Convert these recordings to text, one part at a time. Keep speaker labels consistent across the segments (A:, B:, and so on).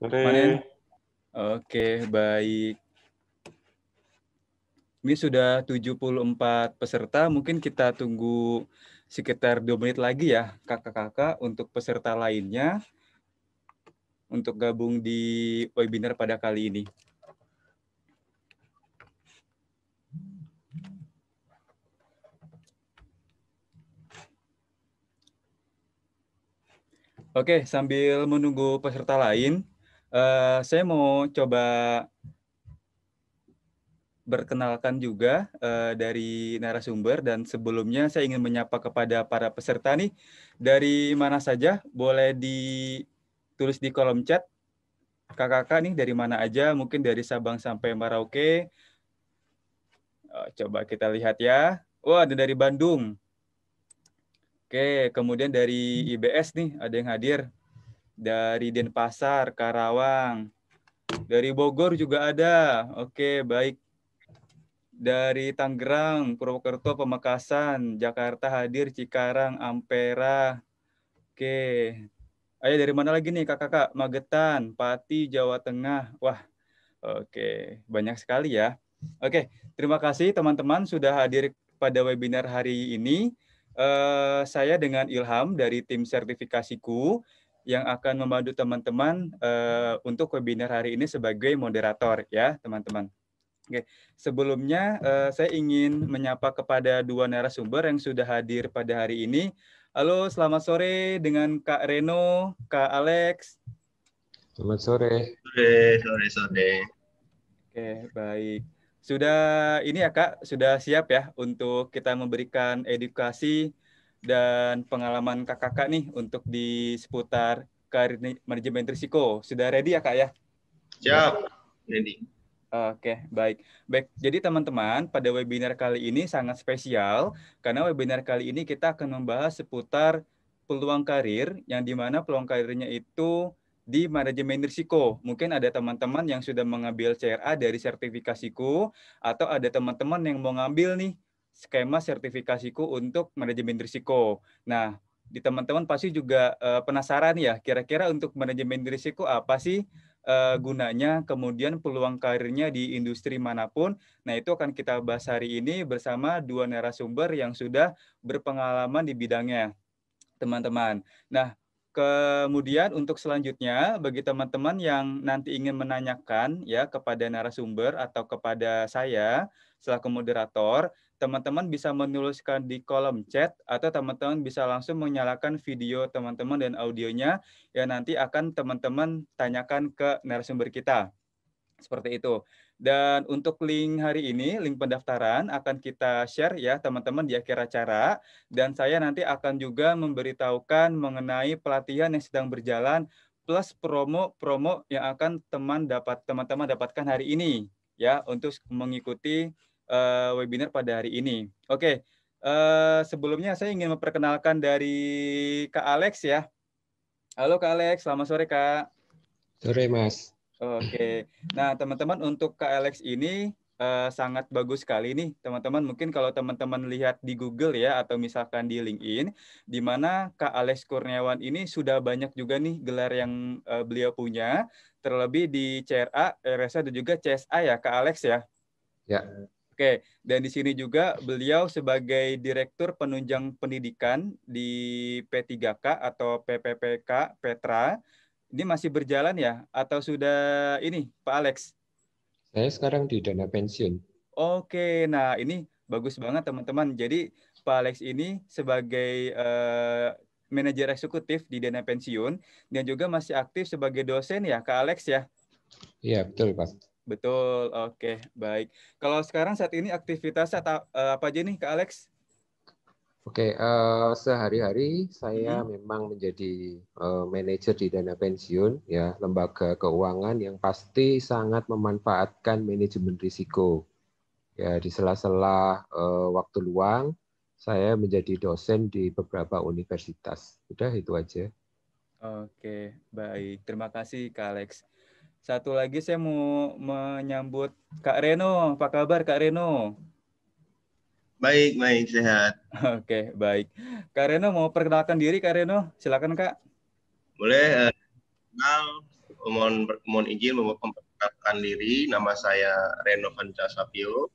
A: Manen?
B: Sore.
A: Oke, baik. Ini sudah 74 peserta, mungkin kita tunggu sekitar 2 menit lagi ya, kakak-kakak, untuk peserta lainnya, untuk gabung di webinar pada kali ini. Oke, sambil menunggu peserta lain, saya mau coba berkenalkan juga dari narasumber, dan sebelumnya saya ingin menyapa kepada para peserta nih, dari mana saja, boleh ditulis di kolom chat. Kakak-kakak nih dari mana aja, mungkin dari Sabang sampai Merauke. Coba kita lihat ya. Wah, ada dari Bandung. Oke, kemudian dari IBS nih, ada yang hadir. Dari Denpasar, Karawang. Dari Bogor juga ada. Oke, baik. Dari Tangerang, Purwokerto, Pamekasan, Jakarta hadir, Cikarang, Ampera. Oke. Ayo dari mana lagi nih kakak-kakak? Magetan, Pati, Jawa Tengah. Wah, oke. Banyak sekali ya. Oke, terima kasih teman-teman sudah hadir pada webinar hari ini. Saya dengan Ilham dari tim sertifikasiku yang akan membantu teman-teman untuk webinar hari ini sebagai moderator ya, teman-teman. Oke, sebelumnya saya ingin menyapa kepada dua narasumber yang sudah hadir pada hari ini. Halo, selamat sore dengan Kak Reno, Kak Alex.
C: Selamat sore.
D: Sore.
A: Oke, baik. Sudah ini ya Kak, sudah siap ya untuk kita memberikan edukasi dan pengalaman kakak-kakak nih untuk di seputar karir manajemen risiko. Sudah ready ya Kak ya?
D: Siap, ready.
A: Oke, baik. Baik, jadi teman-teman, pada webinar kali ini sangat spesial, karena webinar kali ini kita akan membahas seputar peluang karir, yang dimana peluang karirnya itu di manajemen risiko. Mungkin ada teman-teman yang sudah mengambil CRA dari sertifikasiku, atau ada teman-teman yang mau ngambil nih skema sertifikasiku untuk manajemen risiko. Nah, di teman-teman pasti juga penasaran ya, kira-kira untuk manajemen risiko apa sih gunanya, kemudian peluang karirnya di industri manapun. Nah, itu akan kita bahas hari ini bersama dua narasumber yang sudah berpengalaman di bidangnya, teman-teman. Nah, kemudian untuk selanjutnya, bagi teman-teman yang nanti ingin menanyakan ya kepada narasumber atau kepada saya selaku moderator, teman-teman bisa menuliskan di kolom chat atau teman-teman bisa langsung menyalakan video teman-teman dan audionya yang nanti akan teman-teman tanyakan ke narasumber kita. Seperti itu. Dan untuk link hari ini, link pendaftaran akan kita share ya teman-teman di akhir acara. Dan saya nanti akan juga memberitahukan mengenai pelatihan yang sedang berjalan plus promo-promo yang akan teman-teman dapatkan hari ini ya untuk mengikuti webinar pada hari ini. Oke, sebelumnya saya ingin memperkenalkan dari Kak Alex ya. Halo Kak Alex, selamat sore Kak.
C: Sore, Mas.
A: Oke, nah teman-teman untuk Kak Alex ini sangat bagus sekali nih teman-teman. Mungkin kalau teman-teman lihat di Google ya atau misalkan di LinkedIn, di mana Kak Alex Kurniawan ini sudah banyak juga nih gelar yang beliau punya, terlebih di CRA, RSA dan juga CSA ya Kak Alex ya.
C: Ya.
A: Oke, dan di sini juga beliau sebagai Direktur Penunjang Pendidikan di P3K atau PPPK Petra. Ini masih berjalan ya? Atau sudah ini, Pak Alex?
C: Saya sekarang di dana pensiun.
A: Oke, nah ini bagus banget teman-teman. Jadi Pak Alex ini sebagai manajer eksekutif di dana pensiun dan juga masih aktif sebagai dosen ya, Kak Alex ya?
C: Iya, betul, Pak.
A: Betul, oke, baik. Kalau sekarang saat ini aktivitasnya apa aja nih, Kak Alex?
C: Oke, sehari-hari saya memang menjadi manajer di dana pensiun, ya, lembaga keuangan yang pasti sangat memanfaatkan manajemen risiko. Ya, di sela-sela waktu luang, saya menjadi dosen di beberapa universitas. Udah itu aja.
A: Oke, baik. Terima kasih, Kak Alex. Satu lagi saya mau menyambut Kak Reno. Apa kabar, Kak Reno?
D: Baik, sehat.
A: Oke, baik. Kak Reno mau perkenalkan diri, Kak Reno? Silakan, Kak.
D: Boleh, kenal, mohon izin memperkenalkan diri. Nama saya Reno Vanca Sapio.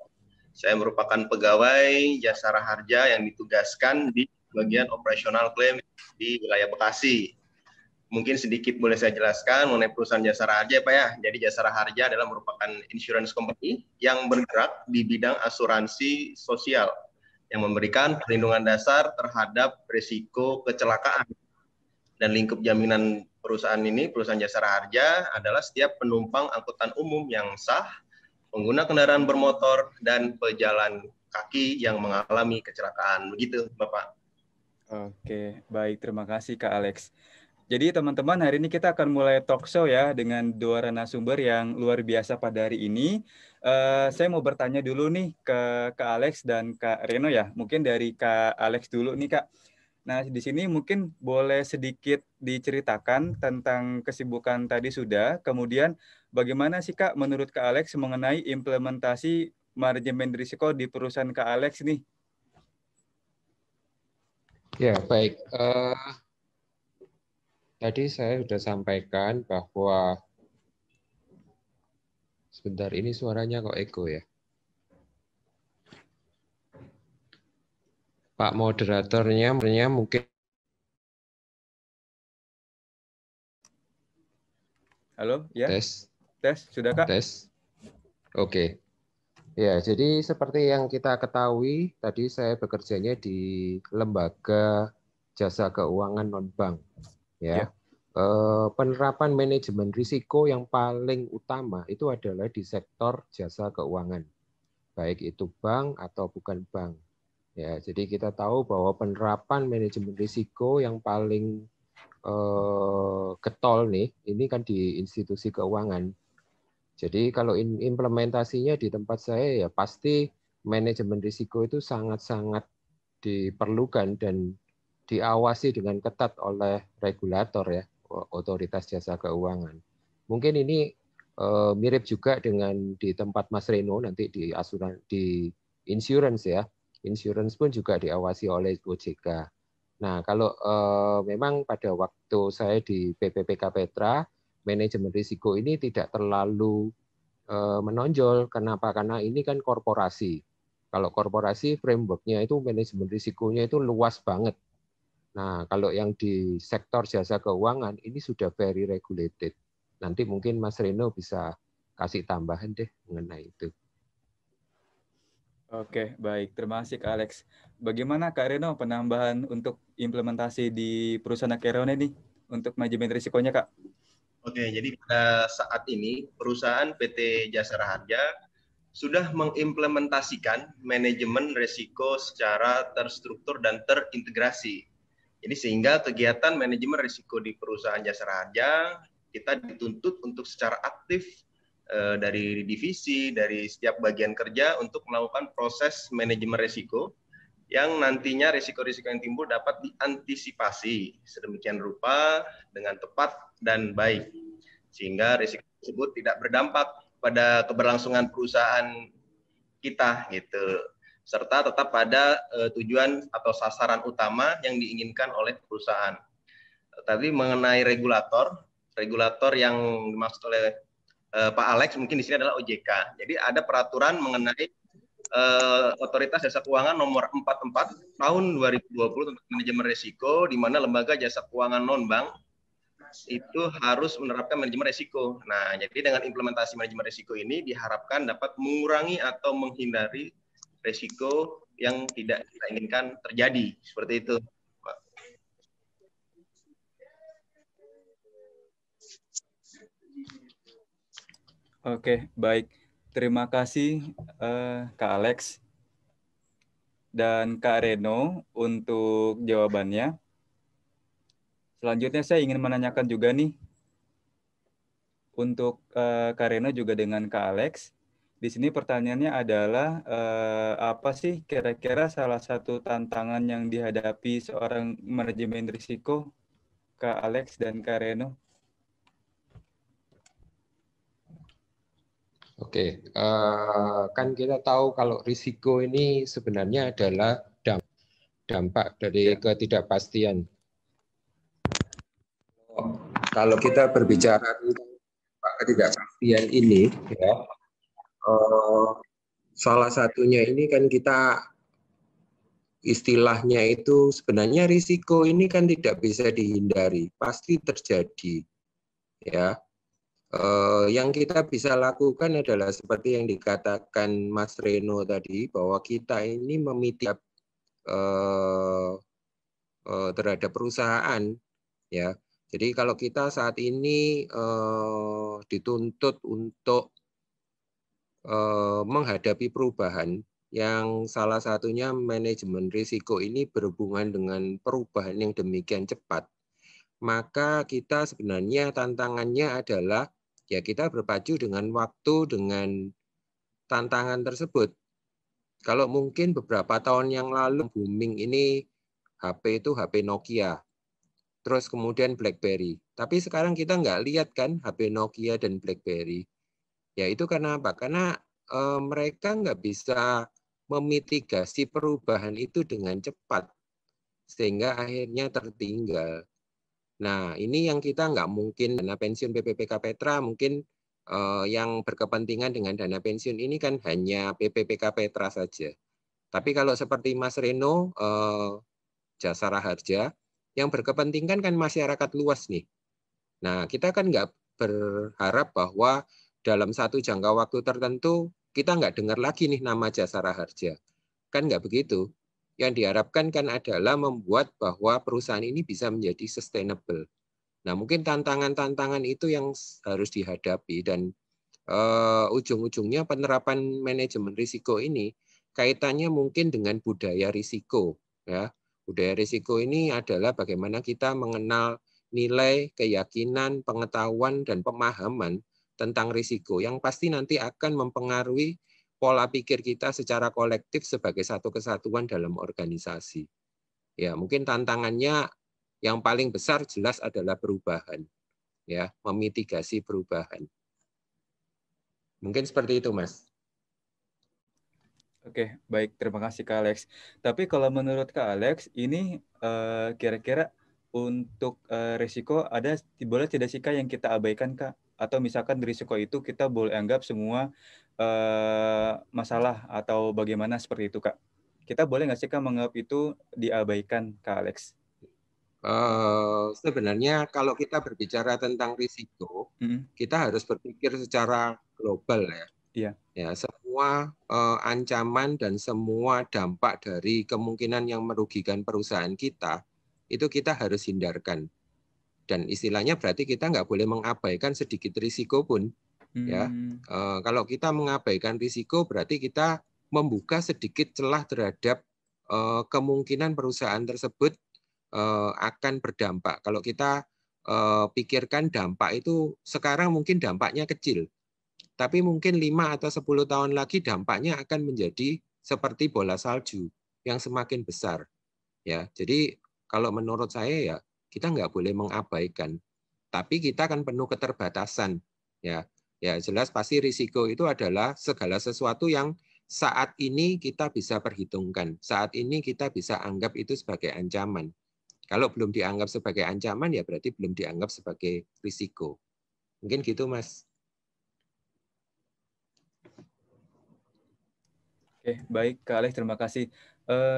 D: Saya merupakan pegawai Jasara Harja yang ditugaskan di bagian operasional klaim di wilayah Bekasi. Mungkin sedikit boleh saya jelaskan mengenai perusahaan Jasara Harja, Pak ya. Jadi Jasara Harja adalah merupakan insurance company yang bergerak di bidang asuransi sosial yang memberikan perlindungan dasar terhadap risiko kecelakaan. Dan lingkup jaminan perusahaan ini, perusahaan Jasara Harja, adalah setiap penumpang angkutan umum yang sah, pengguna kendaraan bermotor, dan pejalan kaki yang mengalami kecelakaan. Begitu, Bapak.
A: Oke, baik. Terima kasih, Kak Alex. Jadi teman-teman, hari ini kita akan mulai talk show ya dengan dua narasumber yang luar biasa pada hari ini. Saya mau bertanya dulu nih ke Kak Alex dan Kak Reno ya. Mungkin dari Kak Alex dulu nih, Kak. Nah, di sini mungkin boleh sedikit diceritakan tentang kesibukan tadi sudah. Kemudian bagaimana sih Kak menurut Kak Alex mengenai implementasi manajemen risiko di perusahaan Kak Alex nih?
C: Ya, baik. Tadi saya sudah sampaikan bahwa sebentar ini suaranya kok eko ya. Pak moderatornya mungkin.
A: Halo, ya?
C: Tes.
A: Sudah Kak?
C: Tes. Oke. Ya, jadi seperti yang kita ketahui, tadi saya bekerjanya di lembaga jasa keuangan non-bank. Ya. Penerapan manajemen risiko yang paling utama itu adalah di sektor jasa keuangan, baik itu bank atau bukan bank. Ya, jadi kita tahu bahwa penerapan manajemen risiko yang paling getol nih, ini kan di institusi keuangan. Jadi kalau implementasinya di tempat saya ya pasti manajemen risiko itu sangat-sangat diperlukan dan diawasi dengan ketat oleh regulator ya, otoritas jasa keuangan. Mungkin ini mirip juga dengan di tempat Mas Reno nanti di insurance ya. Insurance pun juga diawasi oleh OJK. Nah, kalau memang pada waktu saya di PPPK Petra, manajemen risiko ini tidak terlalu menonjol. Kenapa? Karena ini kan korporasi. Kalau korporasi framework-nya itu manajemen risikonya itu luas banget. Nah, kalau yang di sektor jasa keuangan ini sudah very regulated. Nanti mungkin Mas Reno bisa kasih tambahan deh mengenai itu.
A: Oke, baik. Terima kasih Kak Alex. Bagaimana Kak Reno penambahan untuk implementasi di perusahaan Kak Reno nih untuk manajemen risikonya Kak?
D: Oke, jadi pada saat ini perusahaan PT Jasara Harja sudah mengimplementasikan manajemen risiko secara terstruktur dan terintegrasi. Jadi sehingga kegiatan manajemen risiko di perusahaan Jasara Harja kita dituntut untuk secara aktif dari divisi, dari setiap bagian kerja untuk melakukan proses manajemen risiko yang nantinya risiko-risiko yang timbul dapat diantisipasi sedemikian rupa dengan tepat dan baik, sehingga risiko tersebut tidak berdampak pada keberlangsungan perusahaan kita gitu, serta tetap pada tujuan atau sasaran utama yang diinginkan oleh perusahaan. Tadi mengenai regulator yang dimaksud oleh Pak Alex mungkin di sini adalah OJK. Jadi ada peraturan mengenai Otoritas Jasa Keuangan nomor 44 tahun 2020 tentang manajemen risiko, di mana lembaga jasa keuangan non-bank itu harus menerapkan manajemen risiko. Nah, jadi dengan implementasi manajemen risiko ini diharapkan dapat mengurangi atau menghindari risiko yang tidak kita inginkan terjadi. Seperti itu, Pak.
A: Oke, baik. Terima kasih Kak Alex dan Kak Reno untuk jawabannya. Selanjutnya saya ingin menanyakan juga nih untuk Kak Reno juga dengan Kak Alex. Di sini pertanyaannya adalah apa sih kira-kira salah satu tantangan yang dihadapi seorang manajemen risiko, Kak Alex dan Kak Reno?
C: Oke, kan kita tahu kalau risiko ini sebenarnya adalah dampak dari ketidakpastian. Kalau kita berbicara ketidakpastian ini, ya, salah satunya ini kan kita istilahnya itu sebenarnya risiko ini kan tidak bisa dihindari, pasti terjadi, ya. Yang kita bisa lakukan adalah seperti yang dikatakan Mas Reno tadi, bahwa kita ini memitigasi terhadap perusahaan, ya. Jadi kalau kita saat ini dituntut untuk menghadapi perubahan, yang salah satunya manajemen risiko ini berhubungan dengan perubahan yang demikian cepat, maka kita sebenarnya tantangannya adalah ya kita berpacu dengan waktu, dengan tantangan tersebut. Kalau mungkin beberapa tahun yang lalu booming ini HP itu HP Nokia, terus kemudian BlackBerry. Tapi sekarang kita nggak lihat kan HP Nokia dan BlackBerry. Ya itu karena apa? Karena mereka nggak bisa memitigasi perubahan itu dengan cepat, sehingga akhirnya tertinggal. Nah, ini yang kita nggak mungkin, dana pensiun PPPK Petra mungkin yang berkepentingan dengan dana pensiun ini kan hanya PPPK Petra saja. Tapi kalau seperti Mas Reno, Jasara Harja, yang berkepentingan kan masyarakat luas nih. Nah, kita kan nggak berharap bahwa dalam satu jangka waktu tertentu kita nggak dengar lagi nih nama Jasara Harja. Kan nggak begitu. Yang diharapkan kan adalah membuat bahwa perusahaan ini bisa menjadi sustainable. Nah, mungkin tantangan-tantangan itu yang harus dihadapi, dan ujung-ujungnya penerapan manajemen risiko ini kaitannya mungkin dengan budaya risiko, ya. Budaya risiko ini adalah bagaimana kita mengenal nilai, keyakinan, pengetahuan, dan pemahaman tentang risiko yang pasti nanti akan mempengaruhi pola pikir kita secara kolektif sebagai satu kesatuan dalam organisasi. Ya, mungkin tantangannya yang paling besar jelas adalah perubahan, ya, memitigasi perubahan. Mungkin seperti itu, Mas.
A: Oke, baik. Terima kasih Kak Alex. Tapi kalau menurut Kak Alex, ini kira-kira untuk risiko boleh tidak sih Kak yang kita abaikan Kak? Atau misalkan risiko itu kita boleh anggap semua masalah atau bagaimana seperti itu Kak? Kita boleh nggak sih Kak menganggap itu diabaikan Kak Alex?
C: Sebenarnya kalau kita berbicara tentang risiko, kita harus berpikir secara global, ya.
A: Iya.
C: Ya, semua ancaman dan semua dampak dari kemungkinan yang merugikan perusahaan kita, itu kita harus hindarkan. Dan istilahnya berarti kita nggak boleh mengabaikan sedikit risiko pun. Ya, kalau kita mengabaikan risiko berarti kita membuka sedikit celah terhadap kemungkinan perusahaan tersebut akan berdampak. Kalau kita pikirkan dampak itu sekarang mungkin dampaknya kecil, tapi mungkin 5 atau 10 tahun lagi dampaknya akan menjadi seperti bola salju yang semakin besar. Ya, jadi kalau menurut saya ya kita nggak boleh mengabaikan, tapi kita akan penuh keterbatasan. Ya, ya jelas pasti risiko itu adalah segala sesuatu yang saat ini kita bisa perhitungkan, saat ini kita bisa anggap itu sebagai ancaman. Kalau belum dianggap sebagai ancaman, ya berarti belum dianggap sebagai risiko. Mungkin gitu, Mas.
A: Oke, baik Kak Alex, terima kasih.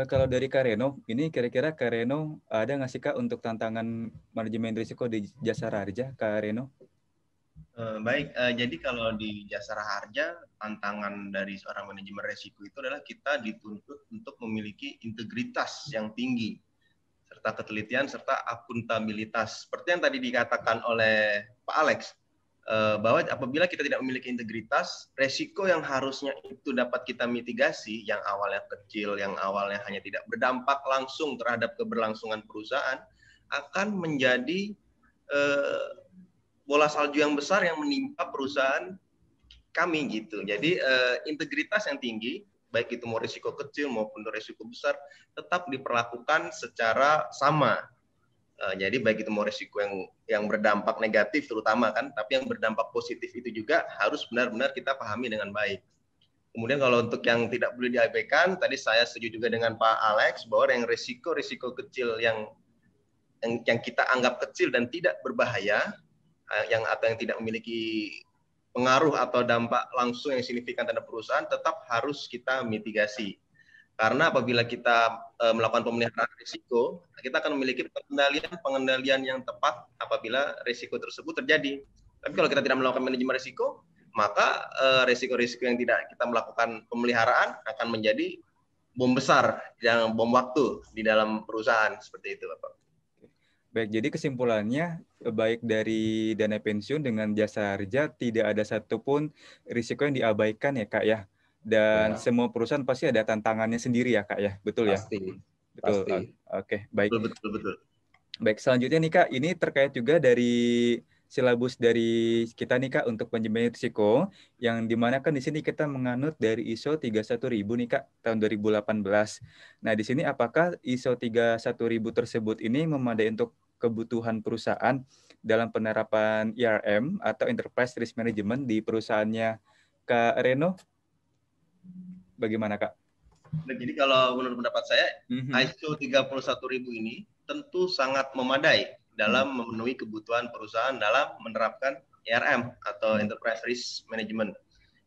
A: Kalau dari Kak Reno, ini kira-kira Kak Reno ada nggak sih Kak untuk tantangan manajemen risiko di Jasara Harja, Kak Reno?
D: Baik, jadi kalau di Jasara Harja, tantangan dari seorang manajemen risiko itu adalah kita dituntut untuk memiliki integritas yang tinggi, serta ketelitian, serta akuntabilitas. Seperti yang tadi dikatakan oleh Pak Alex, bahwa apabila kita tidak memiliki integritas, resiko yang harusnya itu dapat kita mitigasi, yang awalnya kecil, yang awalnya hanya tidak berdampak langsung terhadap keberlangsungan perusahaan, akan menjadi bola salju yang besar yang menimpa perusahaan kami gitu. Jadi integritas yang tinggi, baik itu mau risiko kecil maupun risiko besar, tetap diperlakukan secara sama. Jadi baik itu mau risiko yang berdampak negatif terutama kan, tapi yang berdampak positif itu juga harus benar-benar kita pahami dengan baik. Kemudian kalau untuk yang tidak boleh diabaikan, tadi saya setuju juga dengan Pak Alex bahwa yang risiko kecil yang kita anggap kecil dan tidak berbahaya, yang tidak memiliki pengaruh atau dampak langsung yang signifikan terhadap perusahaan tetap harus kita mitigasi. Karena apabila kita melakukan pemeliharaan risiko, kita akan memiliki pengendalian yang tepat apabila risiko tersebut terjadi. Tapi kalau kita tidak melakukan manajemen risiko, maka risiko-risiko yang tidak kita melakukan pemeliharaan akan menjadi bom besar, yang bom waktu di dalam perusahaan, seperti itu, Bapak.
A: Baik, jadi kesimpulannya baik dari dana pensiun dengan jasa harja tidak ada satupun risiko yang diabaikan ya Kak ya. Dan semua perusahaan pasti ada tantangannya sendiri ya Kak ya, betul ya?
C: Pasti.
A: Betul.
C: Pasti.
A: Oke, baik.
D: Betul.
A: Baik, selanjutnya nih Kak, ini terkait juga dari silabus dari kita nih Kak untuk manajemen risiko, yang dimana kan di sini kita menganut dari ISO 31000 nih Kak, tahun 2018. Nah, di sini apakah ISO 31000 tersebut ini memadai untuk kebutuhan perusahaan dalam penerapan IRM atau Enterprise Risk Management di perusahaannya Kak Reno? Bagaimana Kak?
D: Nah, jadi kalau menurut pendapat saya, ISO 31000 ini tentu sangat memadai dalam memenuhi kebutuhan perusahaan dalam menerapkan IRM atau Enterprise Risk Management.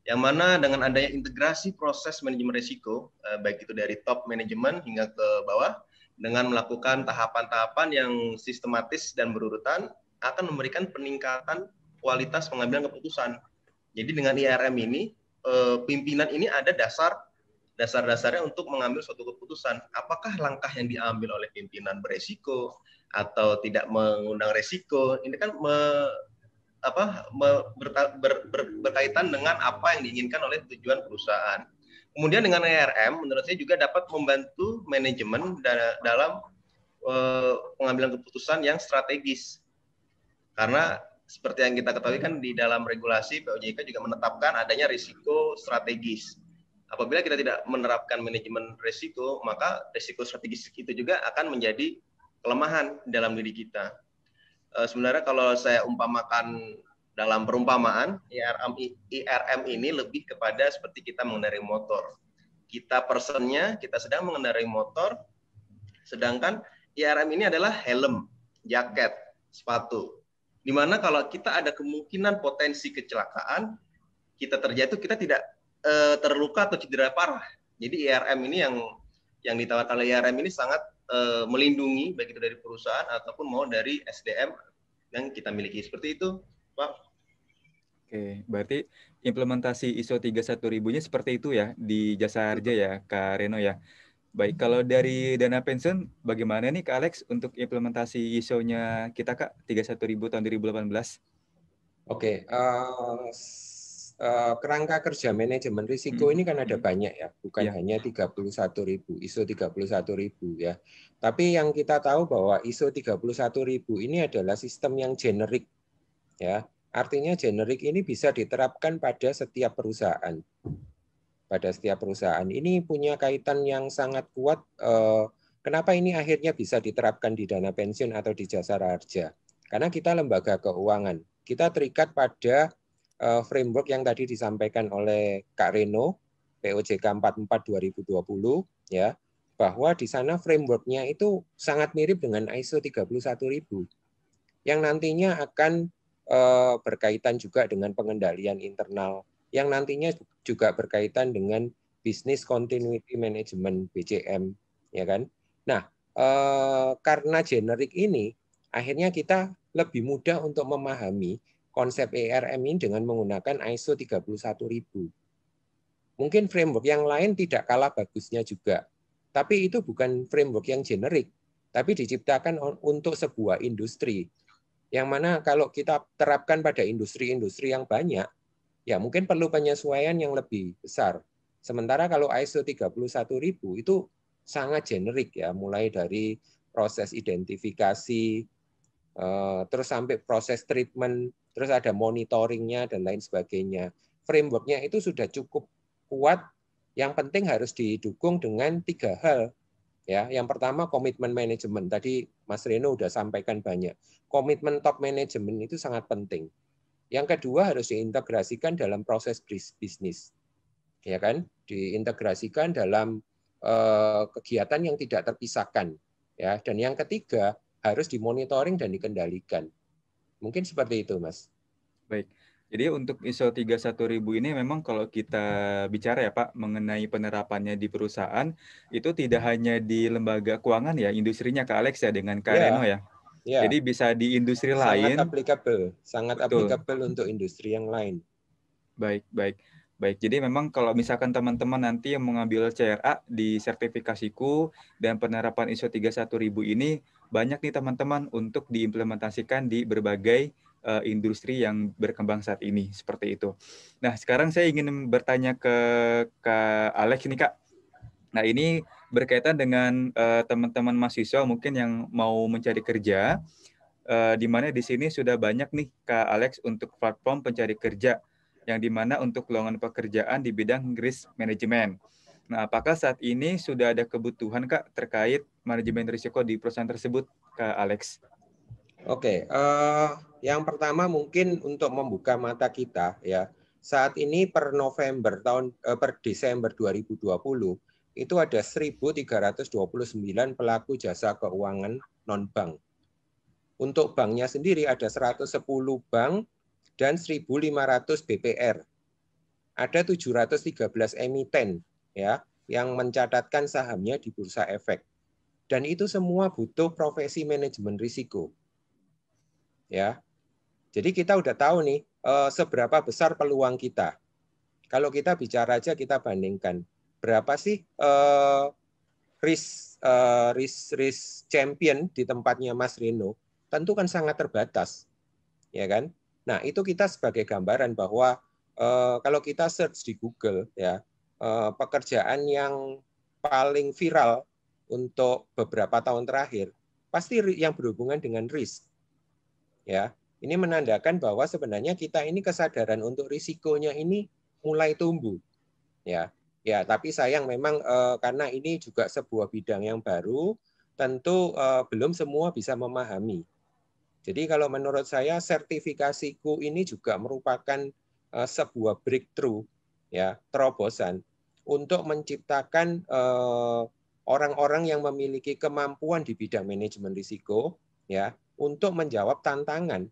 D: Yang mana dengan adanya integrasi proses manajemen risiko, baik itu dari top manajemen hingga ke bawah, dengan melakukan tahapan-tahapan yang sistematis dan berurutan, akan memberikan peningkatan kualitas pengambilan keputusan. Jadi dengan IRM ini, pimpinan ini ada dasar-dasarnya untuk mengambil suatu keputusan. Apakah langkah yang diambil oleh pimpinan beresiko atau tidak mengundang resiko? Ini kan berkaitan dengan apa yang diinginkan oleh tujuan perusahaan. Kemudian dengan IRM, menurut saya juga dapat membantu manajemen dalam pengambilan keputusan yang strategis. Karena seperti yang kita ketahui kan di dalam regulasi POJK juga menetapkan adanya risiko strategis. Apabila kita tidak menerapkan manajemen risiko, maka risiko strategis itu juga akan menjadi kelemahan dalam diri kita. Sebenarnya kalau saya umpamakan dalam perumpamaan, IRM ini lebih kepada seperti kita mengendarai motor. Kita personnya, kita sedang mengendarai motor, sedangkan IRM ini adalah helm, jaket, sepatu. Dimana kalau kita ada kemungkinan potensi kecelakaan, kita terjatuh, kita tidak terluka atau cedera parah. Jadi IRM ini yang ditawarkan oleh IRM ini sangat melindungi baik itu dari perusahaan ataupun mau dari SDM yang kita miliki. Seperti itu, Pak.
A: Oke, berarti implementasi ISO 31000-nya seperti itu ya di jasa harja ya, Kak Reno ya. Baik, kalau dari dana pensiun, bagaimana nih Kak Alex untuk implementasi ISO-nya kita Kak, 31000 tahun 2018?
C: Oke, kerangka kerja manajemen risiko ini kan ada banyak ya, bukan hanya 31000, ISO 31000 ya. Tapi yang kita tahu bahwa ISO 31000 ini adalah sistem yang generik ya. Artinya generik ini bisa diterapkan pada setiap perusahaan. Pada setiap perusahaan ini punya kaitan yang sangat kuat. Kenapa ini akhirnya bisa diterapkan di dana pensiun atau di jasa harja? Karena kita lembaga keuangan, kita terikat pada framework yang tadi disampaikan oleh Kak Reno, POJK 44 2020 ya, bahwa di sana framework-nya itu sangat mirip dengan ISO 31000 yang nantinya akan berkaitan juga dengan pengendalian internal, yang nantinya juga berkaitan dengan Business Continuity Management BCM, ya kan? Nah, karena generik ini, akhirnya kita lebih mudah untuk memahami konsep IRM ini dengan menggunakan ISO 31000. Mungkin framework yang lain tidak kalah bagusnya juga, tapi itu bukan framework yang generik, tapi diciptakan untuk sebuah industri. Yang mana kalau kita terapkan pada industri-industri yang banyak, ya mungkin perlu penyesuaian yang lebih besar. Sementara kalau ISO 31000 itu sangat generik ya, mulai dari proses identifikasi, terus sampai proses treatment, terus ada monitoringnya dan lain sebagainya. Frameworknya itu sudah cukup kuat. Yang penting harus didukung dengan 3 hal. Ya, yang pertama komitmen manajemen. Tadi Mas Reno sudah sampaikan banyak. Komitmen top manajemen itu sangat penting. Yang kedua harus diintegrasikan dalam proses bisnis. Ya kan? Diintegrasikan dalam kegiatan yang tidak terpisahkan. Ya, dan yang ketiga harus dimonitoring dan dikendalikan. Mungkin seperti itu, Mas.
A: Baik. Jadi untuk ISO 31000 ini memang kalau kita bicara ya Pak mengenai penerapannya di perusahaan itu tidak hanya di lembaga keuangan ya, industrinya Kak Alex ya dengan Kak Reno
C: Ya,
A: ya.
C: ya,
A: Jadi bisa di industri
C: sangat
A: lain, betul.
C: applicable untuk industri yang lain.
A: Baik, baik. Baik, jadi memang kalau misalkan teman-teman nanti yang mengambil CRA di sertifikasiku dan penerapan ISO 31000 ini banyak nih teman-teman untuk diimplementasikan di berbagai industri yang berkembang saat ini, seperti itu. Nah, sekarang saya ingin bertanya ke Kak Alex nih, Kak. Nah, ini berkaitan dengan teman-teman mahasiswa mungkin yang mau mencari kerja, di mana di sini sudah banyak nih Kak Alex untuk platform pencari kerja yang di mana untuk lowongan pekerjaan di bidang risk management. Nah, apakah saat ini sudah ada kebutuhan Kak terkait manajemen risiko di perusahaan tersebut, Kak Alex?
C: Oke, yang pertama mungkin untuk membuka mata kita ya. Saat ini per Desember 2020 itu ada 1.329 pelaku jasa keuangan non-bank. Untuk banknya sendiri ada 110 bank dan 1.500 BPR. Ada 713 emiten ya yang mencatatkan sahamnya di Bursa Efek. Dan itu semua butuh profesi manajemen risiko. Ya. Jadi kita udah tahu nih seberapa besar peluang kita. Kalau kita bicara aja kita bandingkan berapa sih risk champion di tempatnya Mas Reno, tentu kan sangat terbatas, ya kan? Nah itu kita sebagai gambaran bahwa kalau kita search di Google ya pekerjaan yang paling viral untuk beberapa tahun terakhir pasti yang berhubungan dengan risk, ya. Ini menandakan bahwa sebenarnya kita ini kesadaran untuk risikonya ini mulai tumbuh, ya. Ya, tapi sayang memang karena ini juga sebuah bidang yang baru, tentu belum semua bisa memahami. Jadi kalau menurut saya sertifikasiku ini juga merupakan sebuah breakthrough, ya, terobosan untuk menciptakan orang-orang yang memiliki kemampuan di bidang manajemen risiko, ya, untuk menjawab tantangan,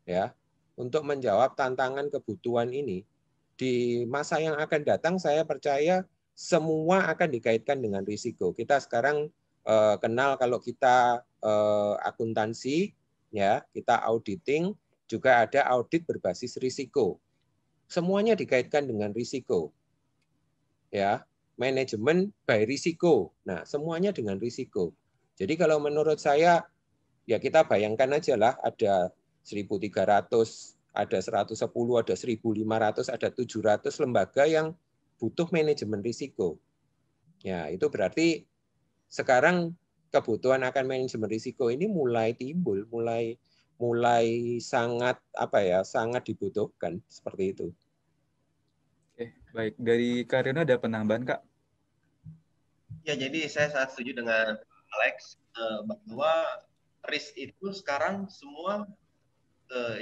C: ya, untuk menjawab tantangan kebutuhan ini. Di masa yang akan datang saya percaya semua akan dikaitkan dengan risiko. Kita sekarang kenal kalau kita akuntansi, ya, kita auditing, juga ada audit berbasis risiko. Semuanya dikaitkan dengan risiko. Ya, manajemen by risiko. Nah, semuanya dengan risiko. Jadi kalau menurut saya ya kita bayangkan aja lah ada 1.300, ada 110, ada 1.500, ada 700 lembaga yang butuh manajemen risiko. Ya, itu berarti sekarang kebutuhan akan manajemen risiko ini mulai timbul, mulai sangat sangat dibutuhkan seperti itu.
A: Oke, baik. Dari Kak Reno ada penambahan, Kak?
D: Ya, jadi saya sangat setuju dengan Alex bahwa risk itu sekarang semua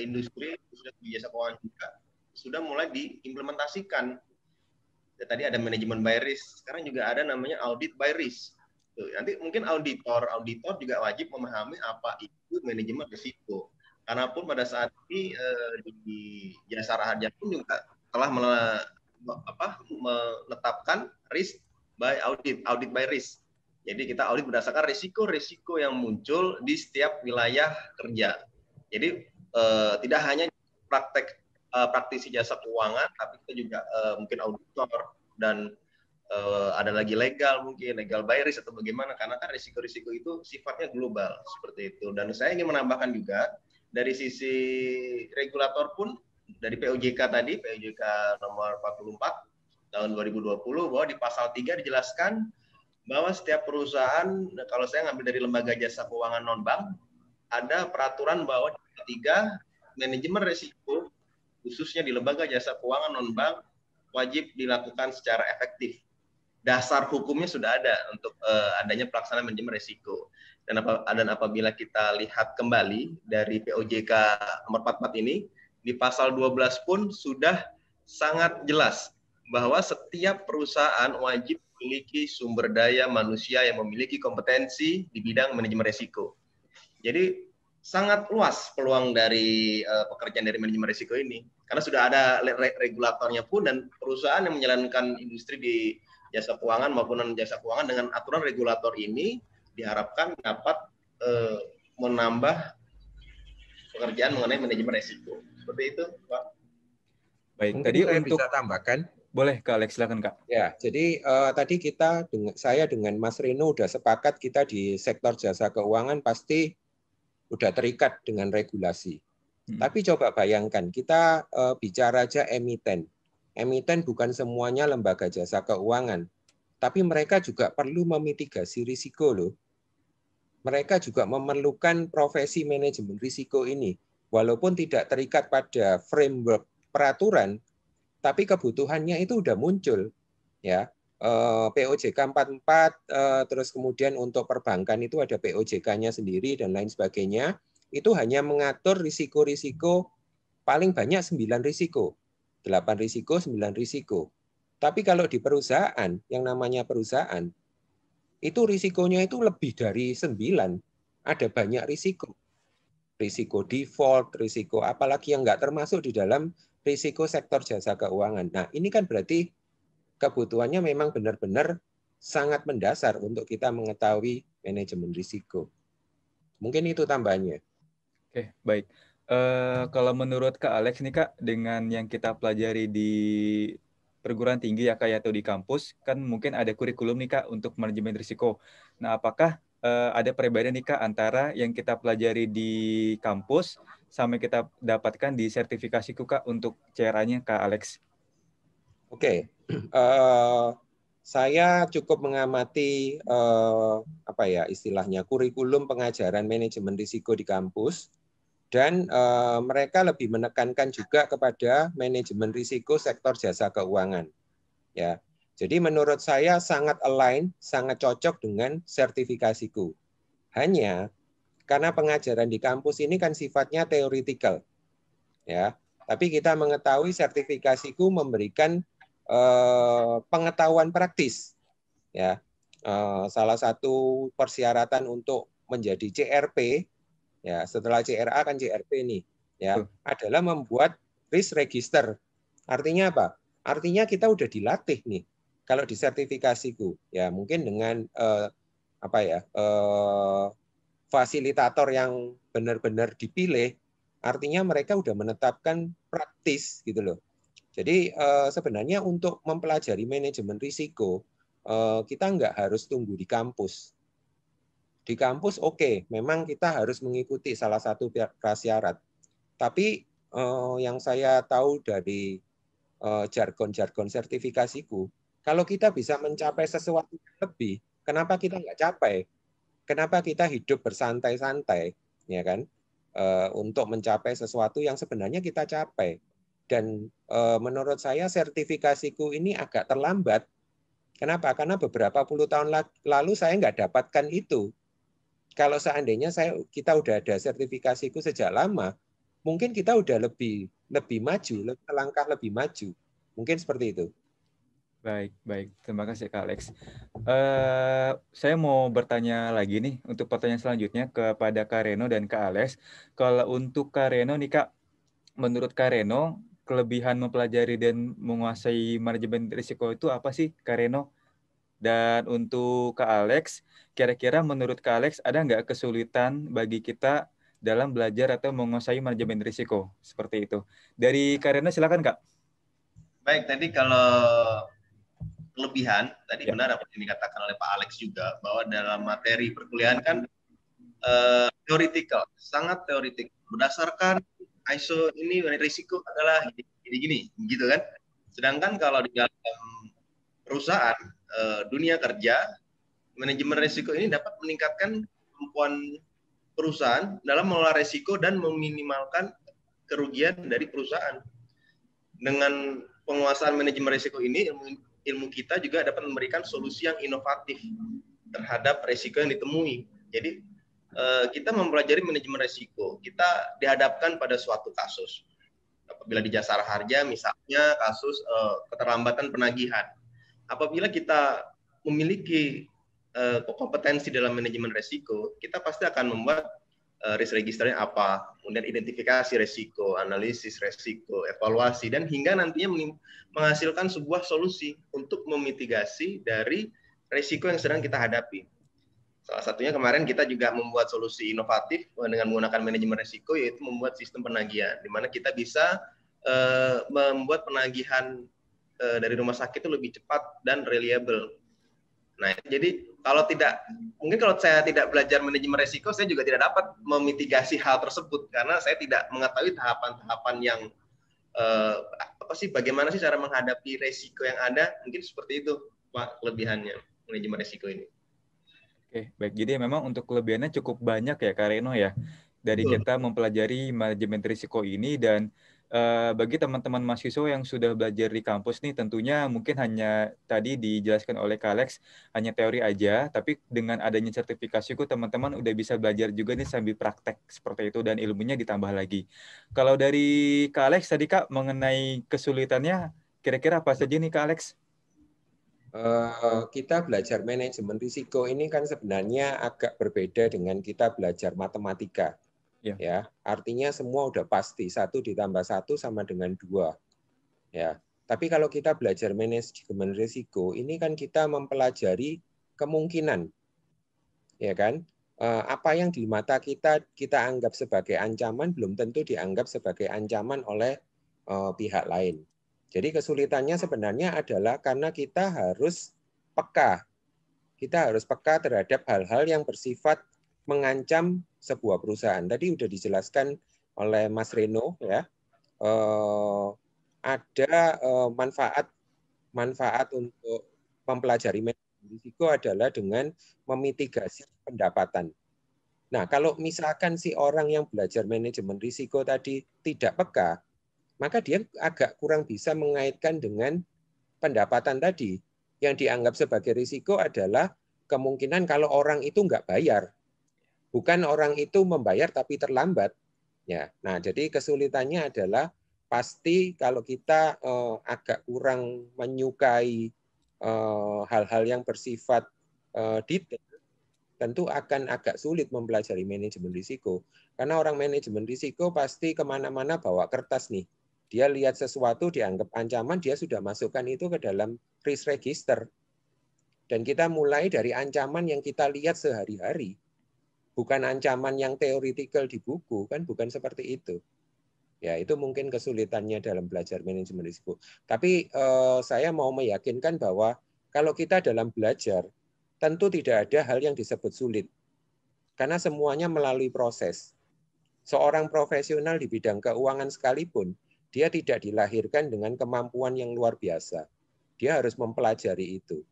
D: industri khususnya di jasa keuangan juga sudah mulai diimplementasikan. Ya, tadi ada manajemen by risk, sekarang juga ada namanya audit by risk. Tuh, nanti mungkin auditor juga wajib memahami apa itu manajemen risiko. Karena pun pada saat ini di jasa raharja pun juga telah menetapkan risk by audit by risk. Jadi kita audit berdasarkan risiko-risiko yang muncul di setiap wilayah kerja. Jadi tidak hanya praktisi jasa keuangan, tapi kita juga mungkin auditor dan ada lagi legal by risk atau bagaimana, karena kan risiko-risiko itu sifatnya global seperti itu. Dan saya ingin menambahkan juga dari sisi regulator pun dari POJK tadi, POJK nomor 44 tahun 2020 bahwa di pasal 3 dijelaskan bahwa setiap perusahaan, kalau saya ngambil dari lembaga jasa keuangan non-bank, ada peraturan bahwa di 3 manajemen risiko khususnya di lembaga jasa keuangan non-bank wajib dilakukan secara efektif. Dasar hukumnya sudah ada untuk adanya pelaksanaan manajemen risiko. Dan apabila kita lihat kembali dari POJK nomor 44 ini, di pasal 12 pun sudah sangat jelas bahwa setiap perusahaan wajib memiliki sumber daya manusia yang memiliki kompetensi di bidang manajemen risiko. Jadi sangat luas peluang dari pekerjaan dari manajemen risiko ini. Karena sudah ada regulatornya pun, dan perusahaan yang menjalankan industri di jasa keuangan maupun non jasa keuangan dengan aturan regulator ini diharapkan dapat menambah pekerjaan mengenai manajemen risiko. Seperti itu, Pak.
A: Baik,
C: Mungkin
A: tadi
C: saya
A: untuk
C: bisa tambahkan.
A: boleh Kak Alex, silakan Kak.
C: Ya, jadi tadi saya dengan Mas Rino udah sepakat kita di sektor jasa keuangan pasti udah terikat dengan regulasi. Tapi coba bayangkan, kita bicara aja emiten. Emiten bukan semuanya lembaga jasa keuangan, tapi mereka juga perlu memitigasi risiko loh. Mereka juga memerlukan profesi manajemen risiko ini. Walaupun tidak terikat pada framework peraturan, tapi kebutuhannya itu udah muncul, ya. POJK 44, terus kemudian untuk perbankan itu ada POJK-nya sendiri dan lain sebagainya. Itu hanya mengatur risiko-risiko paling banyak 9 risiko. 8 risiko, 9 risiko. Tapi kalau di perusahaan, yang namanya perusahaan, itu risikonya itu lebih dari 9. Ada banyak risiko. Risiko default, risiko apalagi yang nggak termasuk di dalam risiko sektor jasa keuangan. Nah, ini kan berarti kebutuhannya memang benar-benar sangat mendasar untuk kita mengetahui manajemen risiko. Mungkin itu tambahannya.
A: Oke, baik. Kalau menurut Kak Alex nih Kak, dengan yang kita pelajari di perguruan tinggi ya Kak, atau di kampus, kan mungkin ada kurikulum nih Kak untuk manajemen risiko. Nah, apakah ada perbedaan nih Kak antara yang kita pelajari di kampus sama kita dapatkan di sertifikasiku Kak untuk CRA-nya Kak Alex?
C: Oke, saya cukup mengamati apa ya istilahnya kurikulum pengajaran manajemen risiko di kampus, dan mereka lebih menekankan juga kepada manajemen risiko sektor jasa keuangan. Ya, jadi menurut saya sangat align, sangat cocok dengan sertifikasiku. Hanya karena pengajaran di kampus ini kan sifatnya theoretical, ya. Tapi kita mengetahui sertifikasiku memberikan pengetahuan praktis, ya. Salah satu persyaratan untuk menjadi CRP, ya setelah CRA kan CRP nih, ya, adalah membuat risk register. Artinya apa? Artinya kita udah dilatih nih. Kalau di sertifikasiku, ya mungkin dengan fasilitator yang benar-benar dipilih, artinya mereka udah menetapkan praktis gitu loh. Jadi sebenarnya untuk mempelajari manajemen risiko, kita nggak harus tunggu di kampus. Di kampus oke, memang kita harus mengikuti salah satu prasyarat. Tapi yang saya tahu dari jargon-jargon sertifikasiku, kalau kita bisa mencapai sesuatu yang lebih, kenapa kita nggak capai? Kenapa kita hidup bersantai-santai, ya kan? Untuk mencapai sesuatu yang sebenarnya kita capai. Dan menurut saya sertifikasiku ini agak terlambat. Kenapa? Karena beberapa puluh tahun lalu saya nggak dapatkan itu. Kalau seandainya kita udah ada sertifikasiku sejak lama, mungkin kita udah lebih maju, langkah lebih maju. Mungkin seperti itu.
A: Baik, baik. Terima kasih Kak Alex. Saya mau bertanya lagi nih untuk pertanyaan selanjutnya kepada Kak Reno dan Kak Alex. Kalau untuk Kak Reno nih Kak, menurut Kak Reno, kelebihan mempelajari dan menguasai manajemen risiko itu apa sih Kak Reno? Dan untuk Kak Alex, kira-kira menurut Kak Alex ada nggak kesulitan bagi kita dalam belajar atau menguasai manajemen risiko? Seperti itu. Dari Kak Reno silakan Kak.
D: Baik, tadi kalau kelebihan, tadi benar apa yang dikatakan oleh Pak Alex juga, bahwa dalam materi perkuliahan kan theoretical, sangat teoritik. Berdasarkan ISO ini risiko adalah gini-gini, gitu kan. Sedangkan kalau di dalam perusahaan, dunia kerja, manajemen risiko ini dapat meningkatkan kemampuan perusahaan dalam mengelola risiko dan meminimalkan kerugian dari perusahaan. Dengan penguasaan manajemen risiko ini, ilmu kita juga dapat memberikan solusi yang inovatif terhadap risiko yang ditemui. Jadi kita mempelajari manajemen risiko, kita dihadapkan pada suatu kasus. Apabila di jasa harja misalnya kasus keterlambatan penagihan. Apabila kita memiliki kompetensi dalam manajemen risiko, kita pasti akan membuat risk registernya apa, kemudian identifikasi resiko, analisis resiko, evaluasi, dan hingga nantinya menghasilkan sebuah solusi untuk memitigasi dari resiko yang sedang kita hadapi. Salah satunya kemarin kita juga membuat solusi inovatif dengan menggunakan manajemen resiko, yaitu membuat sistem penagihan, di mana kita bisa membuat penagihan dari rumah sakit itu lebih cepat dan reliable. Nah, jadi mungkin kalau saya tidak belajar manajemen resiko, saya juga tidak dapat memitigasi hal tersebut karena saya tidak mengetahui tahapan-tahapan yang bagaimana sih cara menghadapi resiko yang ada. Mungkin seperti itu, Pak, kelebihannya manajemen resiko ini.
A: Oke, baik. Jadi memang untuk kelebihannya cukup banyak ya, Kak Reno ya, dari kita mempelajari manajemen risiko ini. Dan bagi teman-teman mahasiswa yang sudah belajar di kampus nih, tentunya mungkin hanya tadi dijelaskan oleh Kak Alex, hanya teori aja, tapi dengan adanya sertifikasiku, teman-teman udah bisa belajar juga nih sambil praktek seperti itu, dan ilmunya ditambah lagi. Kalau dari Kak Alex tadi, Kak, mengenai kesulitannya, kira-kira apa saja nih, Kak Alex?
C: Kita belajar manajemen risiko ini kan sebenarnya agak berbeda dengan kita belajar matematika. Ya, artinya semua udah pasti 1 ditambah 1 sama dengan 2. Ya, tapi kalau kita belajar manajemen risiko, ini kan kita mempelajari kemungkinan, ya kan? Apa yang di mata kita anggap sebagai ancaman belum tentu dianggap sebagai ancaman oleh pihak lain. Jadi kesulitannya sebenarnya adalah karena kita harus peka. Kita harus peka terhadap hal-hal yang bersifat mengancam sebuah perusahaan. Tadi sudah dijelaskan oleh Mas Reno, ya. Ada manfaat untuk mempelajari manajemen risiko adalah dengan memitigasi pendapatan. Nah, kalau misalkan si orang yang belajar manajemen risiko tadi tidak peka, maka dia agak kurang bisa mengaitkan dengan pendapatan tadi. Yang dianggap sebagai risiko adalah kemungkinan kalau orang itu nggak bayar. Bukan orang itu membayar tapi terlambat. Ya, nah, jadi kesulitannya adalah pasti kalau kita agak kurang menyukai hal-hal yang bersifat detail, tentu akan agak sulit mempelajari manajemen risiko. Karena orang manajemen risiko pasti kemana-mana bawa kertas nih. Dia lihat sesuatu dianggap ancaman, dia sudah masukkan itu ke dalam risk register. Dan kita mulai dari ancaman yang kita lihat sehari-hari. Bukan ancaman yang teoretikal di buku, kan bukan seperti itu. Ya, itu mungkin kesulitannya dalam belajar manajemen risiko. Tapi saya mau meyakinkan bahwa kalau kita dalam belajar, tentu tidak ada hal yang disebut sulit. Karena semuanya melalui proses. Seorang profesional di bidang keuangan sekalipun, dia tidak dilahirkan dengan kemampuan yang luar biasa. Dia harus mempelajari itu.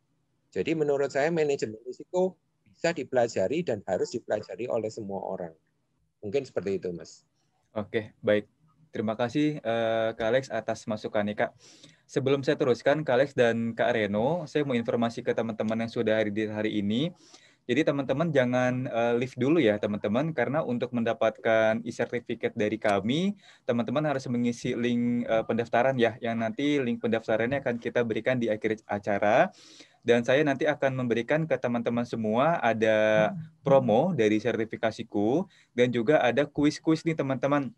C: Jadi menurut saya manajemen risiko bisa dipelajari dan harus dipelajari oleh semua orang. Mungkin seperti itu, Mas.
A: Oke, baik. Terima kasih Kak Alex atas masukannya, Kak. Sebelum saya teruskan, Kak Alex dan Kak Reno, saya mau informasi ke teman-teman yang sudah hadir di hari ini. Jadi teman-teman jangan leave dulu ya teman-teman, karena untuk mendapatkan e-certificate dari kami, teman-teman harus mengisi link pendaftaran ya, yang nanti link pendaftarannya akan kita berikan di akhir acara. Dan saya nanti akan memberikan ke teman-teman semua ada promo dari sertifikasiku, dan juga ada kuis-kuis nih teman-teman,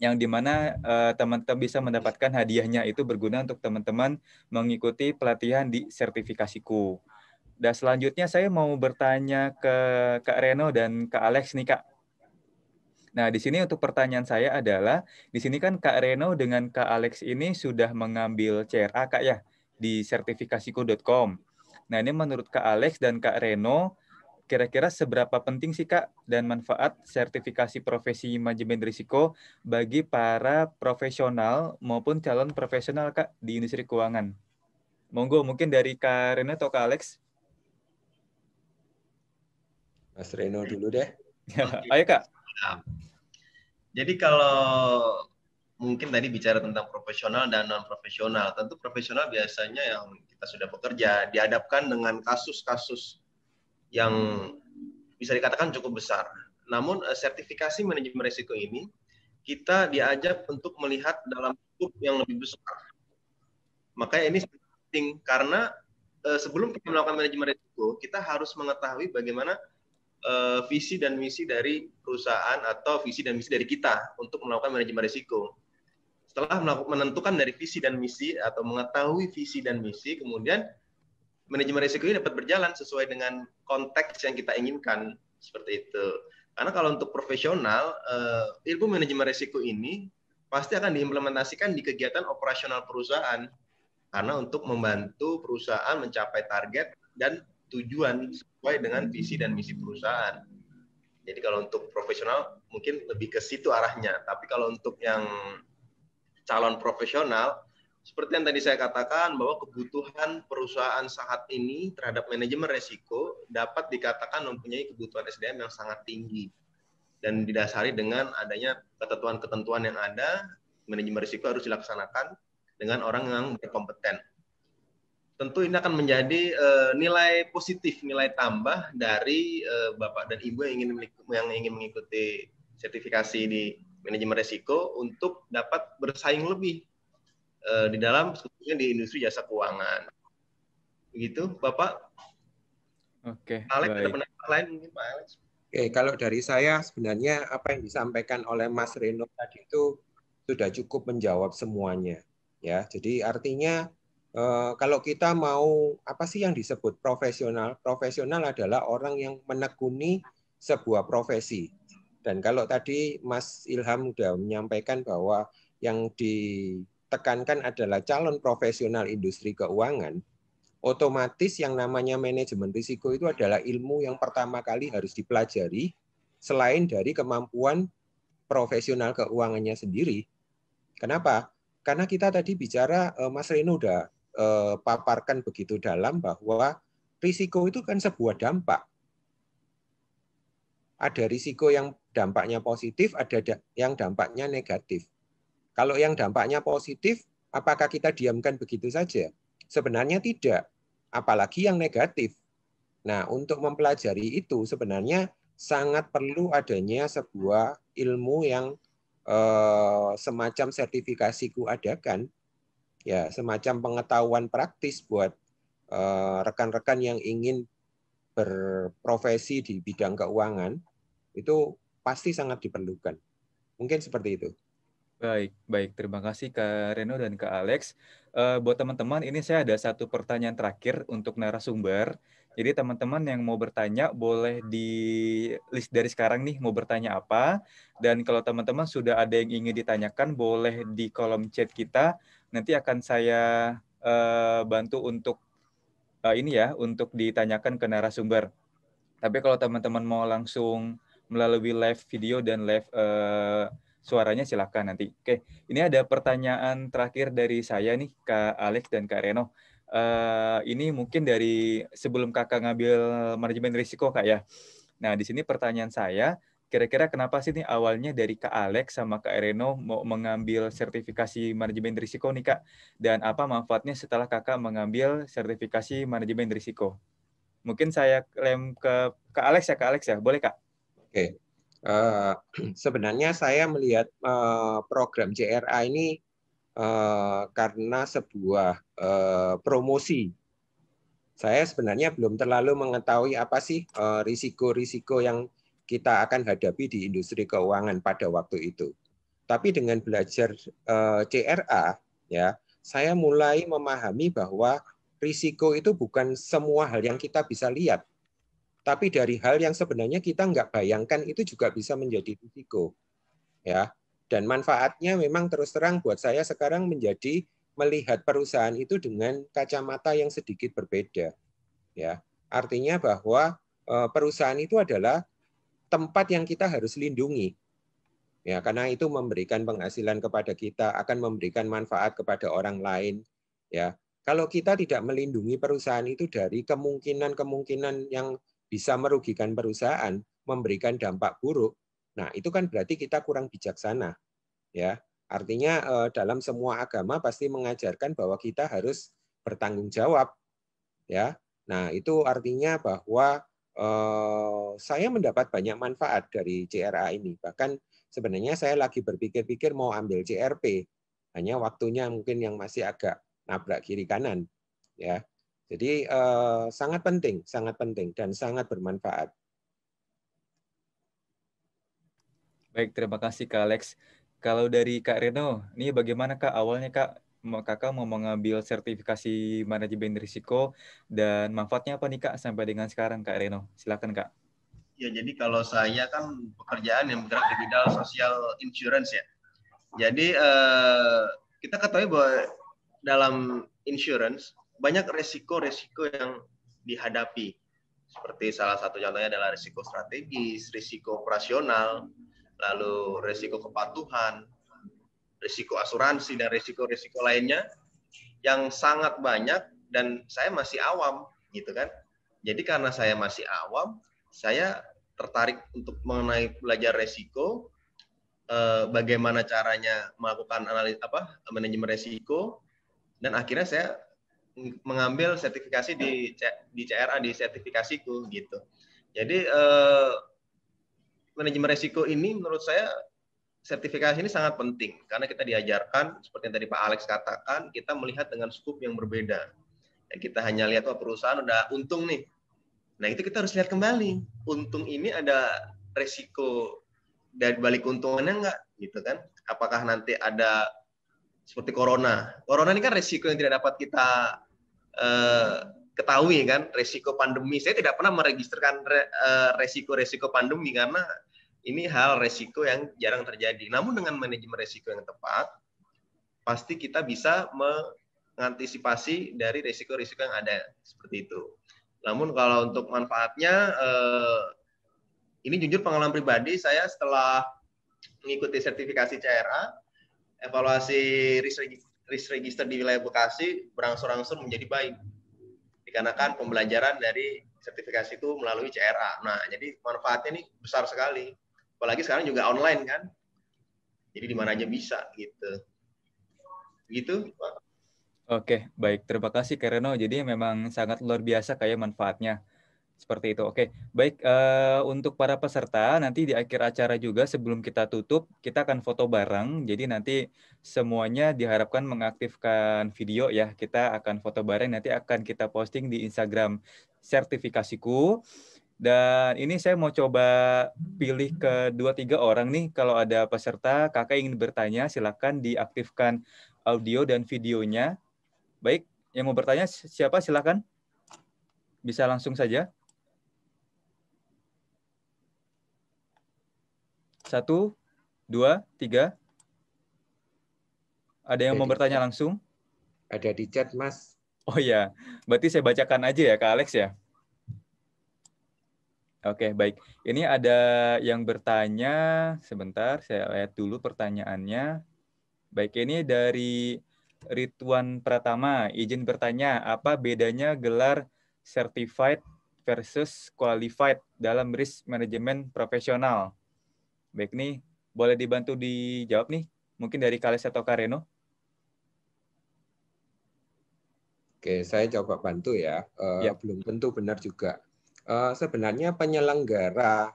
A: yang dimana teman-teman bisa mendapatkan hadiahnya, itu berguna untuk teman-teman mengikuti pelatihan di sertifikasiku. Dan selanjutnya saya mau bertanya ke Kak Reno dan Kak Alex nih, Kak. Nah, di sini untuk pertanyaan saya adalah, di sini kan Kak Reno dengan Kak Alex ini sudah mengambil CRA, Kak ya, di sertifikasiku.com. Nah, ini menurut Kak Alex dan Kak Reno, kira-kira seberapa penting sih, Kak, dan manfaat sertifikasi profesi manajemen risiko bagi para profesional maupun calon profesional, Kak, di industri keuangan? Monggo, mungkin dari Kak Reno atau Kak Alex?
C: Mas Reno dulu deh.
A: Ayo, Kak.
D: Jadi kalau mungkin tadi bicara tentang profesional dan non-profesional, tentu profesional biasanya yang kita sudah bekerja dihadapkan dengan kasus-kasus yang bisa dikatakan cukup besar. Namun sertifikasi manajemen risiko ini kita diajak untuk melihat dalam lingkup yang lebih besar. Makanya ini penting karena sebelum kita melakukan manajemen risiko, kita harus mengetahui bagaimana visi dan misi dari perusahaan atau visi dan misi dari kita untuk melakukan manajemen risiko. Setelah menentukan dari visi dan misi atau mengetahui visi dan misi, kemudian manajemen risiko ini dapat berjalan sesuai dengan konteks yang kita inginkan, seperti itu. Karena kalau untuk profesional, ilmu manajemen risiko ini pasti akan diimplementasikan di kegiatan operasional perusahaan, karena untuk membantu perusahaan mencapai target dan tujuan sesuai dengan visi dan misi perusahaan. Jadi kalau untuk profesional mungkin lebih ke situ arahnya. Tapi kalau untuk yang calon profesional, seperti yang tadi saya katakan bahwa kebutuhan perusahaan saat ini terhadap manajemen risiko dapat dikatakan mempunyai kebutuhan SDM yang sangat tinggi. Dan didasari dengan adanya ketentuan-ketentuan yang ada, manajemen risiko harus dilaksanakan dengan orang yang berkompeten. Tentu ini akan menjadi nilai positif, nilai tambah dari Bapak dan Ibu yang ingin mengikuti sertifikasi di manajemen risiko untuk dapat bersaing lebih di dalam, khususnya di industri jasa keuangan. Begitu, Bapak.
A: Oke,
D: Alex, ada
A: baik.
D: pendapat lain mungkin, Pak Alex?
C: Oke, kalau dari saya sebenarnya apa yang disampaikan oleh Mas Reno tadi itu sudah cukup menjawab semuanya. Ya, jadi artinya kalau kita mau apa sih yang disebut profesional? Profesional adalah orang yang menekuni sebuah profesi. Dan kalau tadi Mas Ilham sudah menyampaikan bahwa yang ditekankan adalah calon profesional industri keuangan, otomatis yang namanya manajemen risiko itu adalah ilmu yang pertama kali harus dipelajari selain dari kemampuan profesional keuangannya sendiri. Kenapa? Karena kita tadi bicara, Mas Reno udah paparkan begitu dalam bahwa risiko itu kan sebuah dampak. Ada risiko yang dampaknya positif, ada yang dampaknya negatif. Kalau yang dampaknya positif, apakah kita diamkan begitu saja? Sebenarnya tidak, apalagi yang negatif. Nah, untuk mempelajari itu sebenarnya sangat perlu adanya sebuah ilmu yang semacam sertifikasiku adakan, ya semacam pengetahuan praktis buat rekan-rekan yang ingin berprofesi di bidang keuangan, itu pasti sangat diperlukan. Mungkin seperti itu.
A: Baik, baik. Terima kasih Kak Reno dan Kak Alex. Buat teman-teman, ini saya ada satu pertanyaan terakhir untuk narasumber. Jadi teman-teman yang mau bertanya boleh di list dari sekarang nih mau bertanya apa. Dan kalau teman-teman sudah ada yang ingin ditanyakan boleh di kolom chat kita. Nanti akan saya bantu untuk ini ya, untuk ditanyakan ke narasumber. Tapi kalau teman-teman mau langsung melalui live video dan live suaranya silakan nanti. Oke, ini ada pertanyaan terakhir dari saya nih, Kak Alex dan Kak Reno. Ini mungkin dari sebelum kakak ngambil manajemen risiko, Kak ya. Nah, di sini pertanyaan saya, kira-kira kenapa sih nih awalnya dari Kak Alex sama Kak Reno mau mengambil sertifikasi manajemen risiko nih, Kak? Dan apa manfaatnya setelah kakak mengambil sertifikasi manajemen risiko? Mungkin saya lem ke Kak Alex ya, Kak Alex ya. Boleh, Kak?
C: Oke. Sebenarnya saya melihat program JRA ini karena sebuah promosi. Saya sebenarnya belum terlalu mengetahui apa sih risiko-risiko yang kita akan hadapi di industri keuangan pada waktu itu. Tapi dengan belajar CRA, ya, saya mulai memahami bahwa risiko itu bukan semua hal yang kita bisa lihat. Tapi dari hal yang sebenarnya kita nggak bayangkan itu juga bisa menjadi risiko. Ya. Dan manfaatnya memang terus terang buat saya sekarang menjadi melihat perusahaan itu dengan kacamata yang sedikit berbeda. Ya. Artinya bahwa perusahaan itu adalah tempat yang kita harus lindungi. Ya, karena itu memberikan penghasilan kepada kita, akan memberikan manfaat kepada orang lain. Ya. Kalau kita tidak melindungi perusahaan itu dari kemungkinan-kemungkinan yang bisa merugikan perusahaan, memberikan dampak buruk, nah itu kan berarti kita kurang bijaksana. Ya, artinya dalam semua agama pasti mengajarkan bahwa kita harus bertanggung jawab. Ya, nah itu artinya bahwa saya mendapat banyak manfaat dari CRA ini. Bahkan sebenarnya saya lagi berpikir-pikir mau ambil CRP, hanya waktunya mungkin yang masih agak nabrak kiri kanan. Ya, jadi sangat penting dan sangat bermanfaat.
A: Baik, terima kasih Kak Alex. Kalau dari Kak Reno, ini bagaimana Kak awalnya Kakak mau mengambil sertifikasi manajemen risiko dan manfaatnya apa nih Kak sampai dengan sekarang Kak Reno? Silakan Kak.
D: Ya, jadi kalau saya kan pekerjaan yang bergerak di bidang social insurance ya. Jadi kita ketahui bahwa dalam insurance banyak resiko-resiko yang dihadapi. Seperti salah satu contohnya adalah risiko strategis, risiko operasional, lalu risiko kepatuhan, risiko asuransi, dan risiko-risiko lainnya yang sangat banyak dan saya masih awam gitu kan. Jadi karena saya masih awam, saya tertarik untuk mengenai belajar resiko, bagaimana caranya melakukan manajemen resiko, dan akhirnya saya mengambil sertifikasi di CRA, di sertifikasiku gitu. Jadi manajemen resiko ini menurut saya sertifikasi ini sangat penting karena kita diajarkan seperti yang tadi Pak Alex katakan, kita melihat dengan skup yang berbeda. Dan kita hanya lihat perusahaan udah untung nih. Nah, itu kita harus lihat kembali. Untung ini ada resiko dari balik keuntungannya enggak gitu kan? Apakah nanti ada seperti corona. Corona ini kan resiko yang tidak dapat kita ketahui kan, resiko pandemi. Saya tidak pernah meregisterkan resiko-resiko pandemi karena ini hal resiko yang jarang terjadi. Namun dengan manajemen resiko yang tepat, pasti kita bisa mengantisipasi dari resiko-resiko yang ada seperti itu. Namun kalau untuk manfaatnya, ini jujur pengalaman pribadi saya setelah mengikuti sertifikasi CRA, evaluasi risk register di wilayah Bekasi berangsur-angsur menjadi baik. Dikarenakan pembelajaran dari sertifikasi itu melalui CRA. Nah, jadi manfaatnya ini besar sekali. Apalagi sekarang juga online kan. Jadi di mana aja bisa gitu. Gitu, Pak.
A: Oke, baik. Terima kasih Kak Reno. Jadi memang sangat luar biasa kayak manfaatnya. Seperti itu. Oke, baik. Untuk para peserta, nanti di akhir acara juga sebelum kita tutup, kita akan foto bareng. Jadi nanti semuanya diharapkan mengaktifkan video ya. Kita akan foto bareng, nanti akan kita posting di Instagram sertifikasiku. Dan ini saya mau coba pilih ke 2-3 orang nih. Kalau ada peserta, kakak ingin bertanya, silakan diaktifkan audio dan videonya. Baik, yang mau bertanya siapa? Silakan. Bisa langsung saja. 1, 2, 3. Ada yang mau bertanya langsung?
C: Ada di chat, Mas.
A: Oh ya, berarti saya bacakan aja ya, Kak Alex ya. Oke, baik. Ini ada yang bertanya, sebentar, saya lihat dulu pertanyaannya. Baik, ini dari Ridwan Pratama, izin bertanya, apa bedanya gelar certified versus qualified dalam risk management profesional? Baik nih, boleh dibantu dijawab nih, mungkin dari Kales atau Kareno.
C: Oke, saya coba bantu ya.
A: Ya.
C: Belum tentu benar juga. Sebenarnya penyelenggara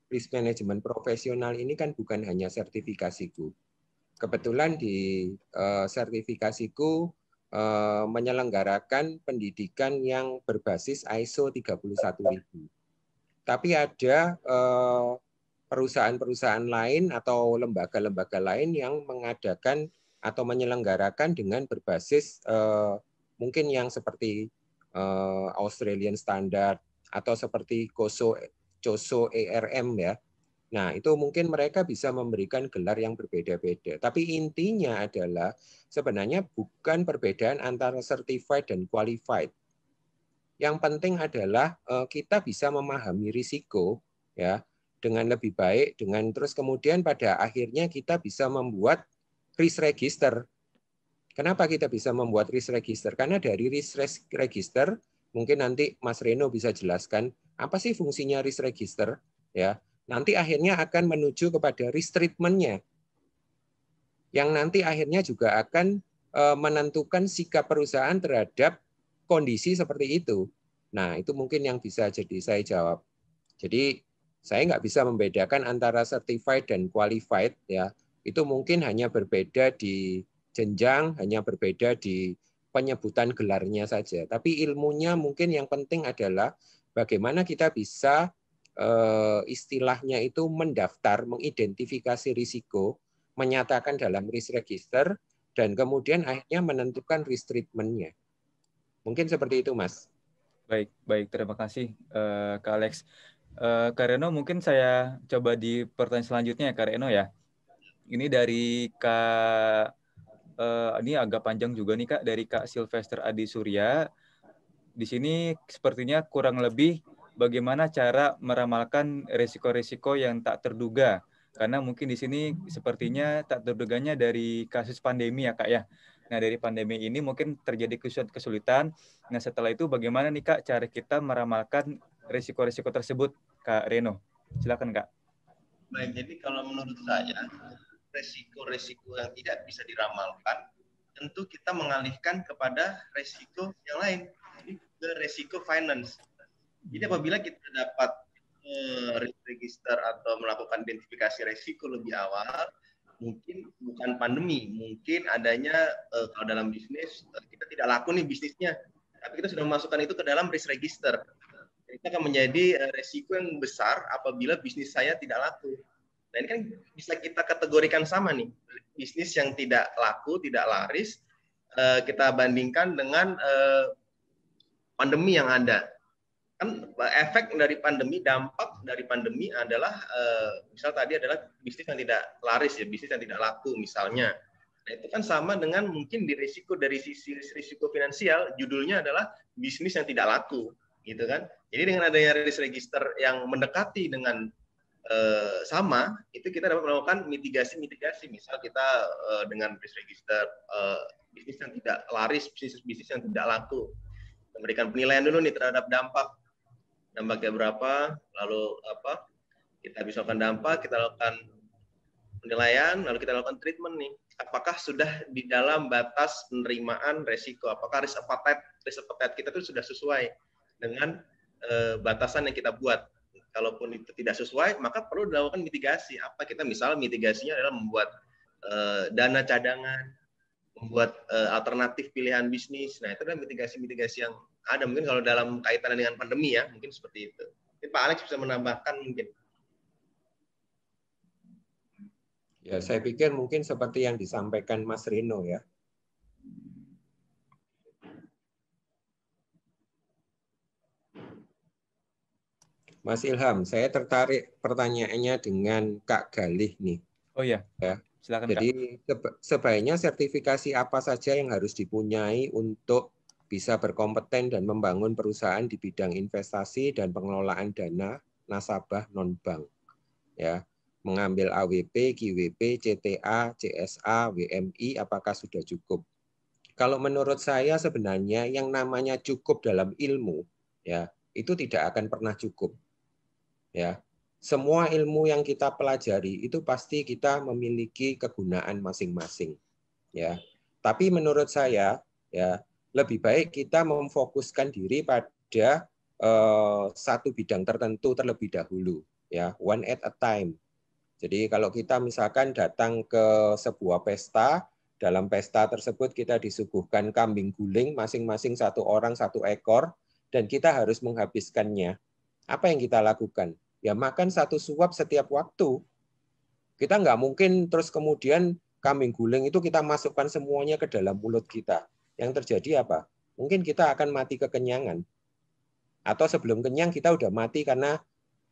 C: risk management profesional ini kan bukan hanya sertifikasiku. Kebetulan di sertifikasiku menyelenggarakan pendidikan yang berbasis ISO 31000. Tapi ada perusahaan-perusahaan lain atau lembaga-lembaga lain yang mengadakan atau menyelenggarakan dengan berbasis mungkin yang seperti Australian Standard atau seperti COSO ERM ya. Nah, itu mungkin mereka bisa memberikan gelar yang berbeda-beda. Tapi intinya adalah sebenarnya bukan perbedaan antara certified dan qualified. Yang penting adalah kita bisa memahami risiko ya dengan lebih baik, dengan terus kemudian pada akhirnya kita bisa membuat risk register. Kenapa kita bisa membuat risk register? Karena dari risk register mungkin nanti Mas Reno bisa jelaskan apa sih fungsinya risk register ya. Nanti akhirnya akan menuju kepada risk treatment-nya. Yang nanti akhirnya juga akan menentukan sikap perusahaan terhadap kondisi seperti itu. Nah, itu mungkin yang bisa jadi saya jawab. Jadi saya nggak bisa membedakan antara certified dan qualified ya. Itu mungkin hanya berbeda di jenjang, hanya berbeda di penyebutan gelarnya saja. Tapi ilmunya mungkin yang penting adalah bagaimana kita bisa istilahnya itu mendaftar, mengidentifikasi risiko, menyatakan dalam risk register, dan kemudian akhirnya menentukan risk treatment-nya. Mungkin seperti itu, Mas.
A: Baik, terima kasih Kak Alex. Kak Reno, mungkin saya coba di pertanyaan selanjutnya ya Kak Reno ya. Ini dari Kak, ini agak panjang juga nih Kak, dari Kak Sylvester Adi Surya. Di sini sepertinya kurang lebih bagaimana cara meramalkan risiko-risiko yang tak terduga. Karena mungkin di sini sepertinya tak terduganya dari kasus pandemi ya Kak ya. Nah dari pandemi ini mungkin terjadi kesulitan. Nah setelah itu bagaimana nih Kak cara kita meramalkan risiko-risiko tersebut Kak Reno? Silakan Kak.
D: Baik, jadi kalau menurut saya resiko-resiko yang tidak bisa diramalkan tentu kita mengalihkan kepada resiko yang lain, jadi ke resiko finance. Jadi apabila kita dapat register atau melakukan identifikasi resiko lebih awal, mungkin bukan pandemi, mungkin adanya kalau dalam bisnis kita tidak laku nih bisnisnya, tapi kita sudah memasukkan itu ke dalam risk register. Itu akan menjadi resiko yang besar apabila bisnis saya tidak laku. Nah ini kan bisa kita kategorikan sama nih, bisnis yang tidak laku, tidak laris, kita bandingkan dengan pandemi yang ada. Kan efek dari pandemi, dampak dari pandemi adalah, misal tadi adalah bisnis yang tidak laris ya, bisnis yang tidak laku misalnya. Nah itu kan sama dengan mungkin di risiko dari sisi risiko finansial, judulnya adalah bisnis yang tidak laku, gitu kan. Jadi dengan adanya risk register yang mendekati dengan sama, itu kita dapat melakukan mitigasi. Misal kita dengan risk register bisnis yang tidak laris, bisnis yang tidak laku, memberikan penilaian dulu nih terhadap dampaknya berapa, lalu apa kita bisa lakukan dampak, kita lakukan penilaian, lalu kita lakukan treatment nih. Apakah sudah di dalam batas penerimaan resiko? Apakah risk appetite kita itu sudah sesuai dengan batasan yang kita buat? Kalaupun itu tidak sesuai, maka perlu dilakukan mitigasi. Apa kita misal mitigasinya adalah membuat dana cadangan, membuat alternatif pilihan bisnis. Nah itu adalah mitigasi-mitigasi yang ada. Mungkin kalau dalam kaitannya dengan pandemi ya, mungkin seperti itu. Mungkin Pak Alex bisa menambahkan mungkin.
C: Ya, saya pikir mungkin seperti yang disampaikan Mas Rino ya. Mas Ilham, saya tertarik pertanyaannya dengan Kak Galih nih.
A: Oh iya,
C: ya.
A: Silakan
C: Jadi
A: Kak.
C: sebaiknya sertifikasi apa saja yang harus dipunyai untuk bisa berkompeten dan membangun perusahaan di bidang investasi dan pengelolaan dana nasabah non-bank. Ya, mengambil AWP, GWP, CTA, CSA, WMI, apakah sudah cukup? Kalau menurut saya sebenarnya yang namanya cukup dalam ilmu, ya itu tidak akan pernah cukup. Ya, semua ilmu yang kita pelajari itu pasti kita memiliki kegunaan masing-masing. Ya, tapi menurut saya ya lebih baik kita memfokuskan diri pada satu bidang tertentu terlebih dahulu. Ya, one at a time. Jadi kalau kita misalkan datang ke sebuah pesta, dalam pesta tersebut kita disuguhkan kambing guling masing-masing satu orang satu ekor dan kita harus menghabiskannya. Apa yang kita lakukan? Ya makan satu suap setiap waktu. Kita nggak mungkin terus kemudian kambing guling itu kita masukkan semuanya ke dalam mulut kita. Yang terjadi apa? Mungkin kita akan mati kekenyangan. Atau sebelum kenyang kita udah mati karena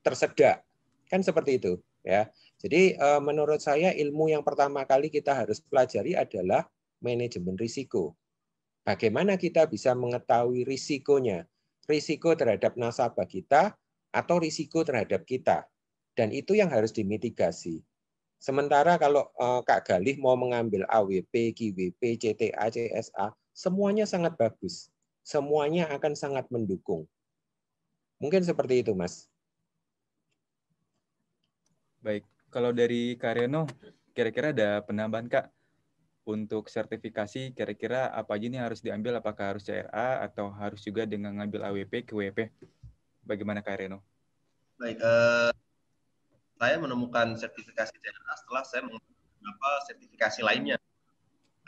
C: tersedak. Kan seperti itu. Ya. Jadi menurut saya ilmu yang pertama kali kita harus pelajari adalah manajemen risiko. Bagaimana kita bisa mengetahui risikonya? Risiko terhadap nasabah kita atau risiko terhadap kita. Dan itu yang harus dimitigasi. Sementara kalau Kak Galih mau mengambil AWP, GWP, CTA, CSA, semuanya sangat bagus. Semuanya akan sangat mendukung. Mungkin seperti itu, Mas.
A: Baik, kalau dari Kak Reno, kira-kira ada penambahan Kak? Untuk sertifikasi, kira-kira apa aja nih harus diambil? Apakah harus CRA atau harus juga dengan ngambil AWP, QWP? Bagaimana Kak Reno?
D: Baik, saya menemukan sertifikasi CRA setelah saya mengambil beberapa sertifikasi lainnya.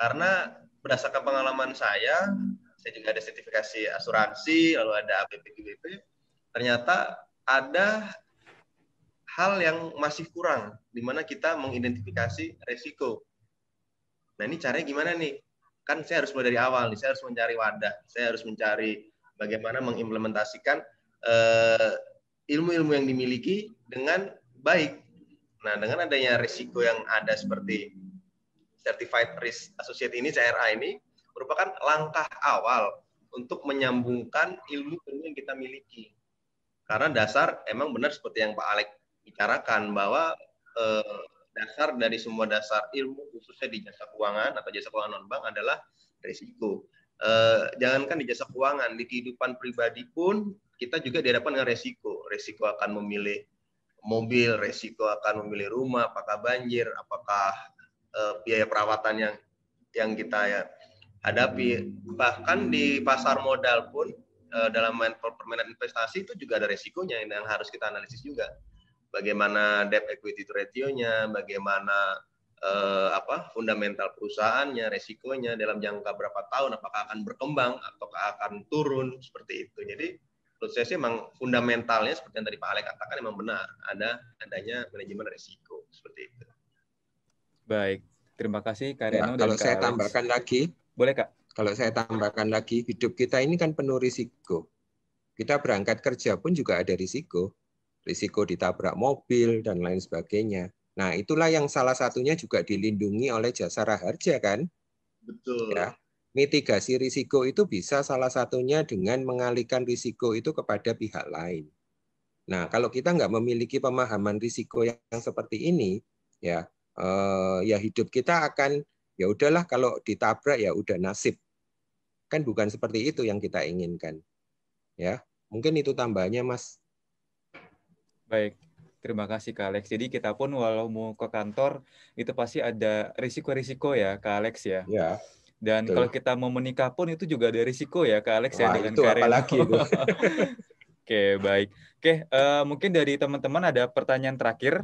D: Karena berdasarkan pengalaman saya juga ada sertifikasi asuransi, lalu ada APP, QWP, ternyata ada hal yang masih kurang, di mana kita mengidentifikasi resiko. Nah, ini caranya gimana nih? Kan saya harus mulai dari awal nih, saya harus mencari wadah, saya harus mencari bagaimana mengimplementasikan ilmu-ilmu yang dimiliki dengan baik. Nah, dengan adanya risiko yang ada seperti Certified Risk Associate ini, CRA ini, merupakan langkah awal untuk menyambungkan ilmu-ilmu yang kita miliki. Karena dasar, emang benar seperti yang Pak Alex bicarakan, bahwa dasar dari semua dasar ilmu, khususnya di jasa keuangan atau jasa keuangan non-bank adalah risiko. Jangankan di jasa keuangan, di kehidupan pribadi pun kita juga dihadapkan dengan resiko. Resiko akan memilih mobil, resiko akan memilih rumah, apakah banjir, apakah biaya perawatan yang kita hadapi. Bahkan di pasar modal pun dalam permainan investasi itu juga ada resikonya yang harus kita analisis juga. Bagaimana debt equity ratio-nya, bagaimana fundamental perusahaannya, resikonya dalam jangka berapa tahun, apakah akan berkembang ataukah akan turun, seperti itu. Jadi menurut saya sih memang fundamentalnya seperti yang tadi Pak Alex katakan memang benar, adanya manajemen resiko seperti itu.
A: Baik, terima kasih Kak Reno dan
C: Kalau
A: Kak
C: saya
A: Alex.
C: tambahkan lagi,
A: boleh Kak?
C: Kalau saya tambahkan lagi, hidup kita ini kan penuh risiko. Kita berangkat kerja pun juga ada risiko. Risiko ditabrak mobil dan lain sebagainya. Nah, itulah yang salah satunya juga dilindungi oleh Jasa Raharja kan?
D: Betul.
C: Ya. Mitigasi risiko itu bisa salah satunya dengan mengalihkan risiko itu kepada pihak lain. Nah, kalau kita nggak memiliki pemahaman risiko yang seperti ini, ya hidup kita akan ya udahlah kalau ditabrak ya udah nasib. Kan bukan seperti itu yang kita inginkan. Ya, mungkin itu tambahannya, Mas.
A: Baik, terima kasih Kak Alex. Jadi kita pun walau mau ke kantor itu pasti ada risiko-risiko ya Kak Alex ya.
C: Ya.
A: Dan
C: Betul.
A: kalau kita mau menikah pun itu juga ada risiko ya Kak Alex.
C: Wah,
A: ya dengan
C: itu
A: Kak Reno.
C: apalagi itu.
A: Oke, baik. Oke, mungkin dari teman-teman ada pertanyaan terakhir.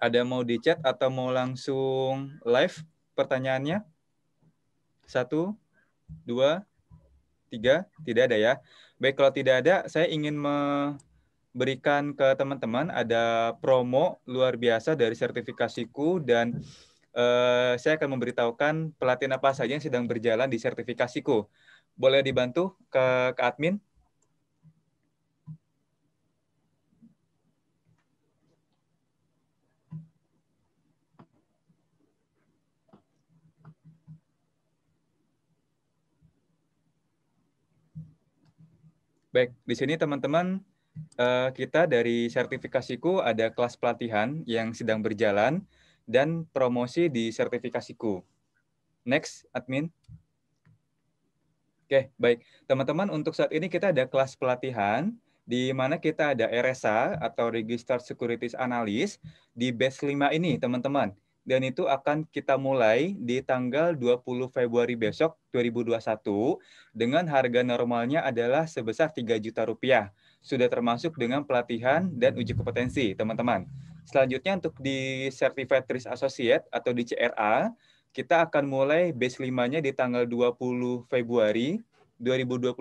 A: Ada mau di chat atau mau langsung live pertanyaannya? 1, 2, 3, tidak ada ya. Baik, kalau tidak ada, saya ingin memberikan ke teman-teman ada promo luar biasa dari sertifikasiku dan saya akan memberitahukan pelatihan apa saja yang sedang berjalan di sertifikasiku. Boleh dibantu ke admin? Baik, di sini teman-teman kita dari sertifikasiku ada kelas pelatihan yang sedang berjalan dan promosi di sertifikasiku. Next, admin. Oke, baik. Teman-teman, untuk saat ini kita ada kelas pelatihan di mana kita ada RSA atau Registered Securities Analyst di batch 5 ini, teman-teman. Dan itu akan kita mulai di tanggal 20 Februari besok 2021 dengan harga normalnya adalah sebesar 3 juta rupiah. Sudah termasuk dengan pelatihan dan uji kompetensi, teman-teman. Selanjutnya untuk di Certified Risk Associate atau di CRA, kita akan mulai batch 5-nya di tanggal 20 Februari 2021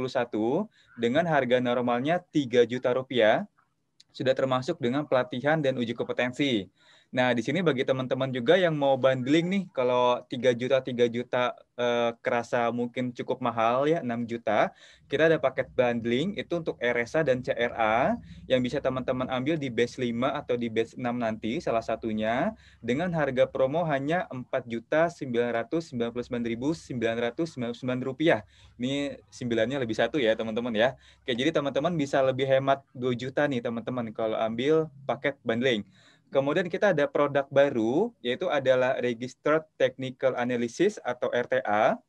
A: dengan harga normalnya 3 juta rupiah, sudah termasuk dengan pelatihan dan uji kompetensi. Nah, di sini bagi teman-teman juga yang mau bundling nih, kalau 3 juta kerasa mungkin cukup mahal ya, 6 juta. Kita ada paket bundling itu untuk RSA dan CRA yang bisa teman-teman ambil di batch 5 atau di batch 6 nanti salah satunya dengan harga promo hanya Rp4.999.999. Ini 9-nya lebih 1 ya, teman-teman ya. Oke, jadi teman-teman bisa lebih hemat 2 juta nih, teman-teman, kalau ambil paket bundling. Kemudian kita ada produk baru, yaitu adalah Registered Technical Analysis atau RTA,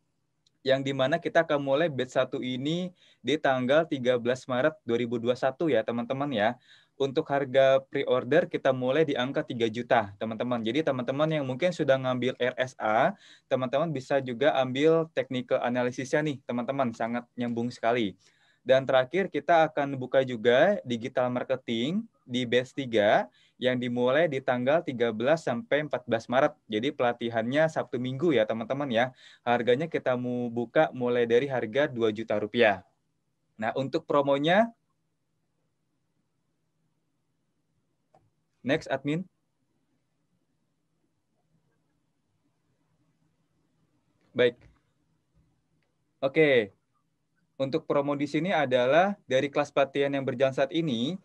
A: yang dimana kita akan mulai batch 1 ini di tanggal 13 Maret 2021 ya, teman-teman ya. Untuk harga pre-order kita mulai di angka 3 juta, teman-teman. Jadi teman-teman yang mungkin sudah ngambil RSA, teman-teman bisa juga ambil technical analysisnya nih, teman-teman. Sangat nyambung sekali. Dan terakhir kita akan buka juga digital marketing di batch 3 yang dimulai di tanggal 13 sampai 14 Maret. Jadi pelatihannya Sabtu Minggu ya teman-teman ya. Harganya kita mau buka mulai dari harga 2 juta rupiah. Nah, untuk promonya Next, admin. Baik. Oke. Untuk promo di sini adalah dari kelas pelatihan yang berjalan saat ini,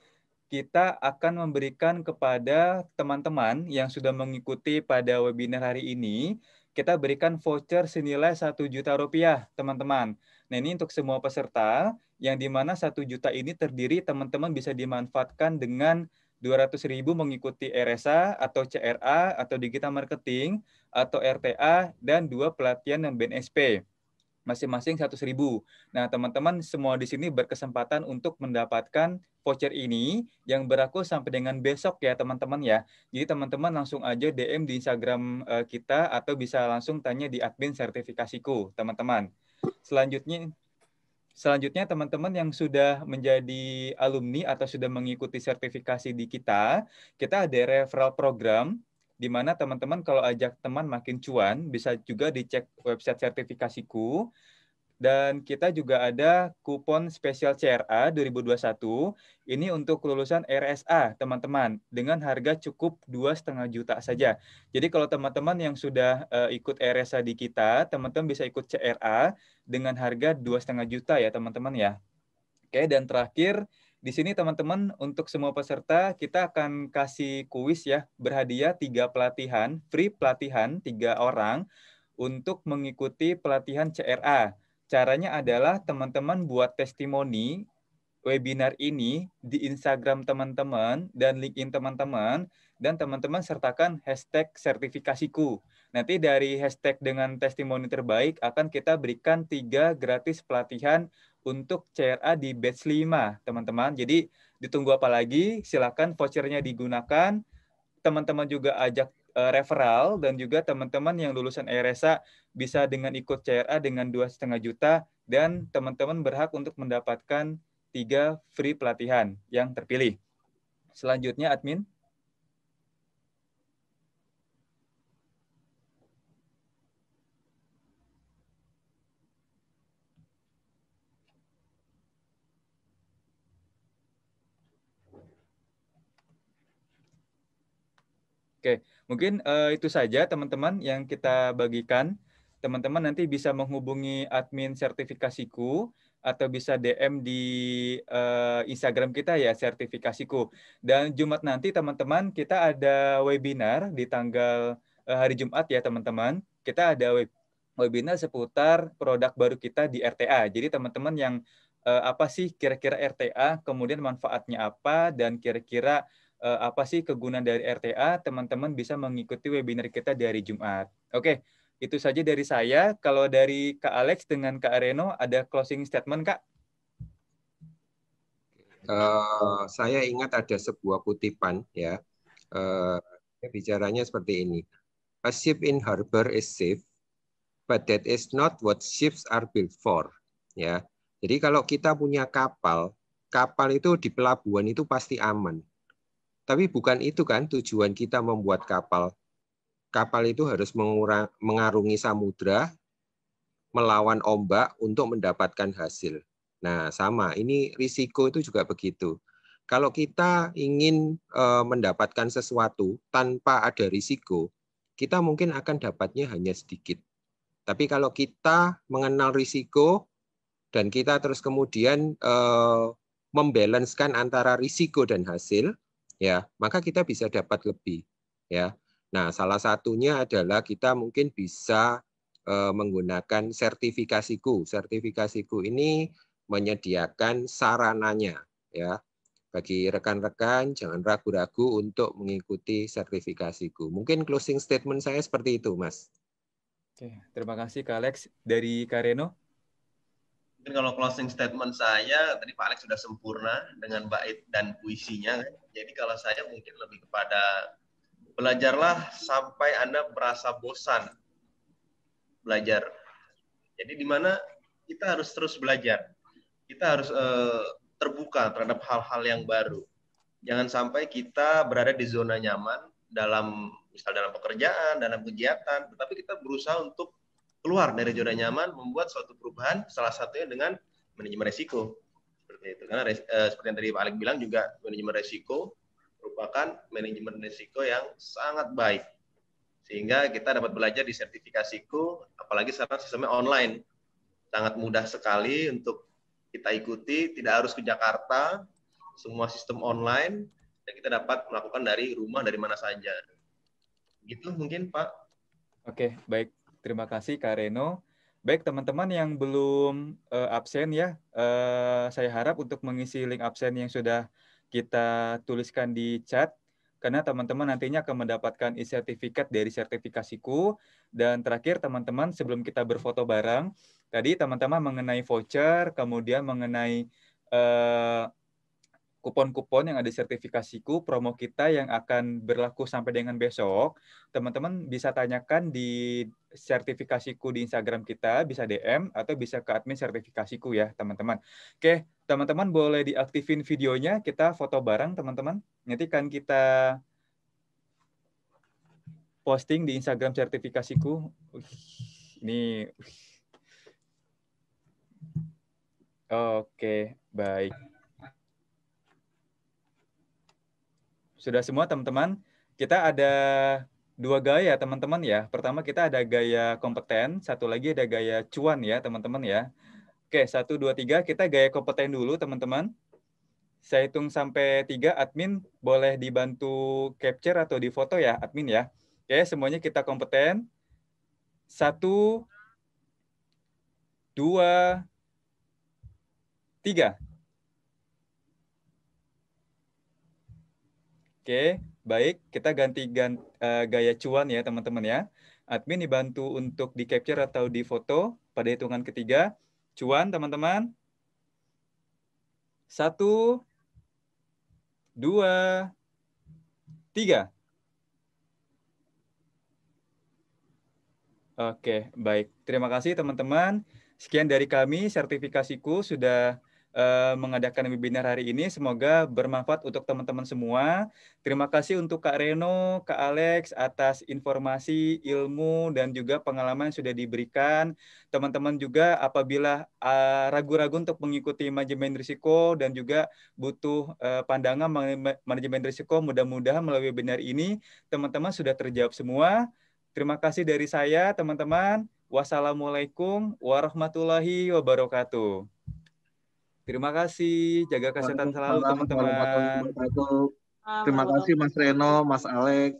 A: kita akan memberikan kepada teman-teman yang sudah mengikuti pada webinar hari ini, kita berikan voucher senilai Rp1.000.000, teman-teman. Nah, ini untuk semua peserta, yang di mana 1 juta ini terdiri teman-teman bisa dimanfaatkan dengan 200.000 mengikuti RSA atau CRA atau digital marketing atau RTA dan 2 pelatihan dan BNSP. Masing-masing 100.000. Nah, teman-teman semua di sini berkesempatan untuk mendapatkan voucher ini yang berlaku sampai dengan besok ya, teman-teman ya. Jadi teman-teman langsung aja DM di Instagram kita atau bisa langsung tanya di admin sertifikasiku, teman-teman. Selanjutnya teman-teman yang sudah menjadi alumni atau sudah mengikuti sertifikasi di kita ada referral program di mana teman-teman kalau ajak teman makin cuan, bisa juga dicek website sertifikasiku. Dan kita juga ada kupon spesial CRA 2021, ini untuk lulusan RSA, teman-teman, dengan harga cukup 2,5 juta saja. Jadi kalau teman-teman yang sudah ikut RSA di kita, teman-teman bisa ikut CRA dengan harga 2,5 juta ya, teman-teman ya. Oke, dan terakhir, di sini teman-teman untuk semua peserta kita akan kasih kuis ya, berhadiah 3 pelatihan, free pelatihan 3 orang untuk mengikuti pelatihan CRA. Caranya adalah teman-teman buat testimoni webinar ini di Instagram teman-teman dan LinkedIn teman-teman, dan teman-teman sertakan hashtag sertifikasiku. Nanti dari hashtag dengan testimoni terbaik akan kita berikan 3 gratis pelatihan untuk CRA di batch 5, teman-teman. Jadi ditunggu apa lagi? Silakan vouchernya digunakan. Teman-teman juga ajak referral, dan juga teman-teman yang lulusan RSA bisa dengan ikut CRA dengan 2,5 juta, dan teman-teman berhak untuk mendapatkan 3 free pelatihan yang terpilih. Selanjutnya, admin. Oke, mungkin itu saja teman-teman yang kita bagikan. Teman-teman nanti bisa menghubungi admin sertifikasiku atau bisa DM di Instagram kita ya, sertifikasiku. Dan Jumat nanti teman-teman kita ada webinar di tanggal hari Jumat ya teman-teman. Kita ada webinar seputar produk baru kita di RTA. Jadi teman-teman yang apa sih kira-kira RTA, kemudian manfaatnya apa, dan kira-kira apa sih kegunaan dari RTA, teman-teman bisa mengikuti webinar kita di hari Jumat. Oke, itu saja dari saya. Kalau dari Kak Alex dengan Kak Reno, ada closing statement, Kak?
C: Saya ingat ada sebuah kutipan, ya. Bicaranya seperti ini. A ship in harbor is safe, but that is not what ships are built for. Ya, jadi kalau kita punya kapal, kapal itu di pelabuhan itu pasti aman. Tapi bukan itu kan tujuan kita membuat kapal. Kapal itu harus mengarungi samudra, melawan ombak untuk mendapatkan hasil. Nah, sama. Ini risiko itu juga begitu. Kalau kita ingin mendapatkan sesuatu tanpa ada risiko, kita mungkin akan dapatnya hanya sedikit. Tapi kalau kita mengenal risiko dan kita terus kemudian membalancekan antara risiko dan hasil, ya, maka kita bisa dapat lebih, ya. Nah, salah satunya adalah kita mungkin bisa menggunakan sertifikasiku. Sertifikasiku ini menyediakan sarananya, ya. Bagi rekan-rekan jangan ragu-ragu untuk mengikuti sertifikasiku. Mungkin closing statement saya seperti itu, Mas.
A: Oke, terima kasih Kak Alex. Dari Kak Reno?
D: Mungkin kalau closing statement saya, tadi Pak Alex sudah sempurna dengan bait dan puisinya. Jadi kalau saya mungkin lebih kepada belajarlah sampai Anda merasa bosan belajar. Jadi di mana kita harus terus belajar. Kita harus terbuka terhadap hal-hal yang baru. Jangan sampai kita berada di zona nyaman misal dalam pekerjaan, dalam kegiatan, tetapi kita berusaha untuk keluar dari zona nyaman, membuat suatu perubahan, salah satunya dengan manajemen resiko. Seperti itu. Karena seperti yang tadi Pak Alex bilang juga, manajemen resiko merupakan manajemen risiko yang sangat baik. Sehingga kita dapat belajar di sertifikasiku, apalagi sekarang sistemnya online. Sangat mudah sekali untuk kita ikuti, tidak harus ke Jakarta, semua sistem online, dan kita dapat melakukan dari rumah, dari mana saja. Gitu mungkin, Pak.
A: Oke, baik. Terima kasih, Kak Reno. Baik, teman-teman yang belum absen ya, saya harap untuk mengisi link absen yang sudah kita tuliskan di chat, karena teman-teman nantinya akan mendapatkan e-sertifikat dari sertifikasiku. Dan terakhir, teman-teman, sebelum kita berfoto bareng, tadi teman-teman mengenai voucher, kemudian mengenai kupon-kupon yang ada di sertifikasiku, promo kita yang akan berlaku sampai dengan besok, teman-teman bisa tanyakan di sertifikasiku di Instagram kita, bisa DM, atau bisa ke admin sertifikasiku ya, teman-teman. Oke, teman-teman boleh diaktifin videonya, kita foto bareng, teman-teman. Nanti kan kita posting di Instagram sertifikasiku. Ini. Oke, baik. Sudah semua teman-teman, kita ada 2 gaya teman-teman ya. Pertama kita ada gaya kompeten, satu lagi ada gaya cuan ya teman-teman ya. Oke, 1, 2, 3, kita gaya kompeten dulu teman-teman. Saya hitung sampai 3, admin boleh dibantu capture atau di foto ya admin ya. Oke, semuanya kita kompeten. 1, 2, 3. Oke, baik. Kita ganti gaya cuan ya, teman-teman ya. Admin dibantu untuk di-capture atau di-foto pada hitungan ketiga. Cuan, teman-teman. 1, 2, 3. Oke, baik. Terima kasih, teman-teman. Sekian dari kami, sertifikasiku sudah mengadakan webinar hari ini. Semoga bermanfaat untuk teman-teman semua. Terima kasih untuk Kak Reno, Kak Alex atas informasi, ilmu, dan juga pengalaman yang sudah diberikan. Teman-teman juga apabila ragu-ragu untuk mengikuti manajemen risiko dan juga butuh pandangan manajemen risiko, mudah-mudahan melalui webinar ini teman-teman sudah terjawab semua. Terima kasih dari saya, teman-teman. Wassalamualaikum warahmatullahi wabarakatuh. Terima kasih, jaga kesehatan selalu
B: Waalaikumsalam warahmatullahi
A: teman-teman.
B: wabarakatuh. Terima kasih Mas Reno, Mas Alex.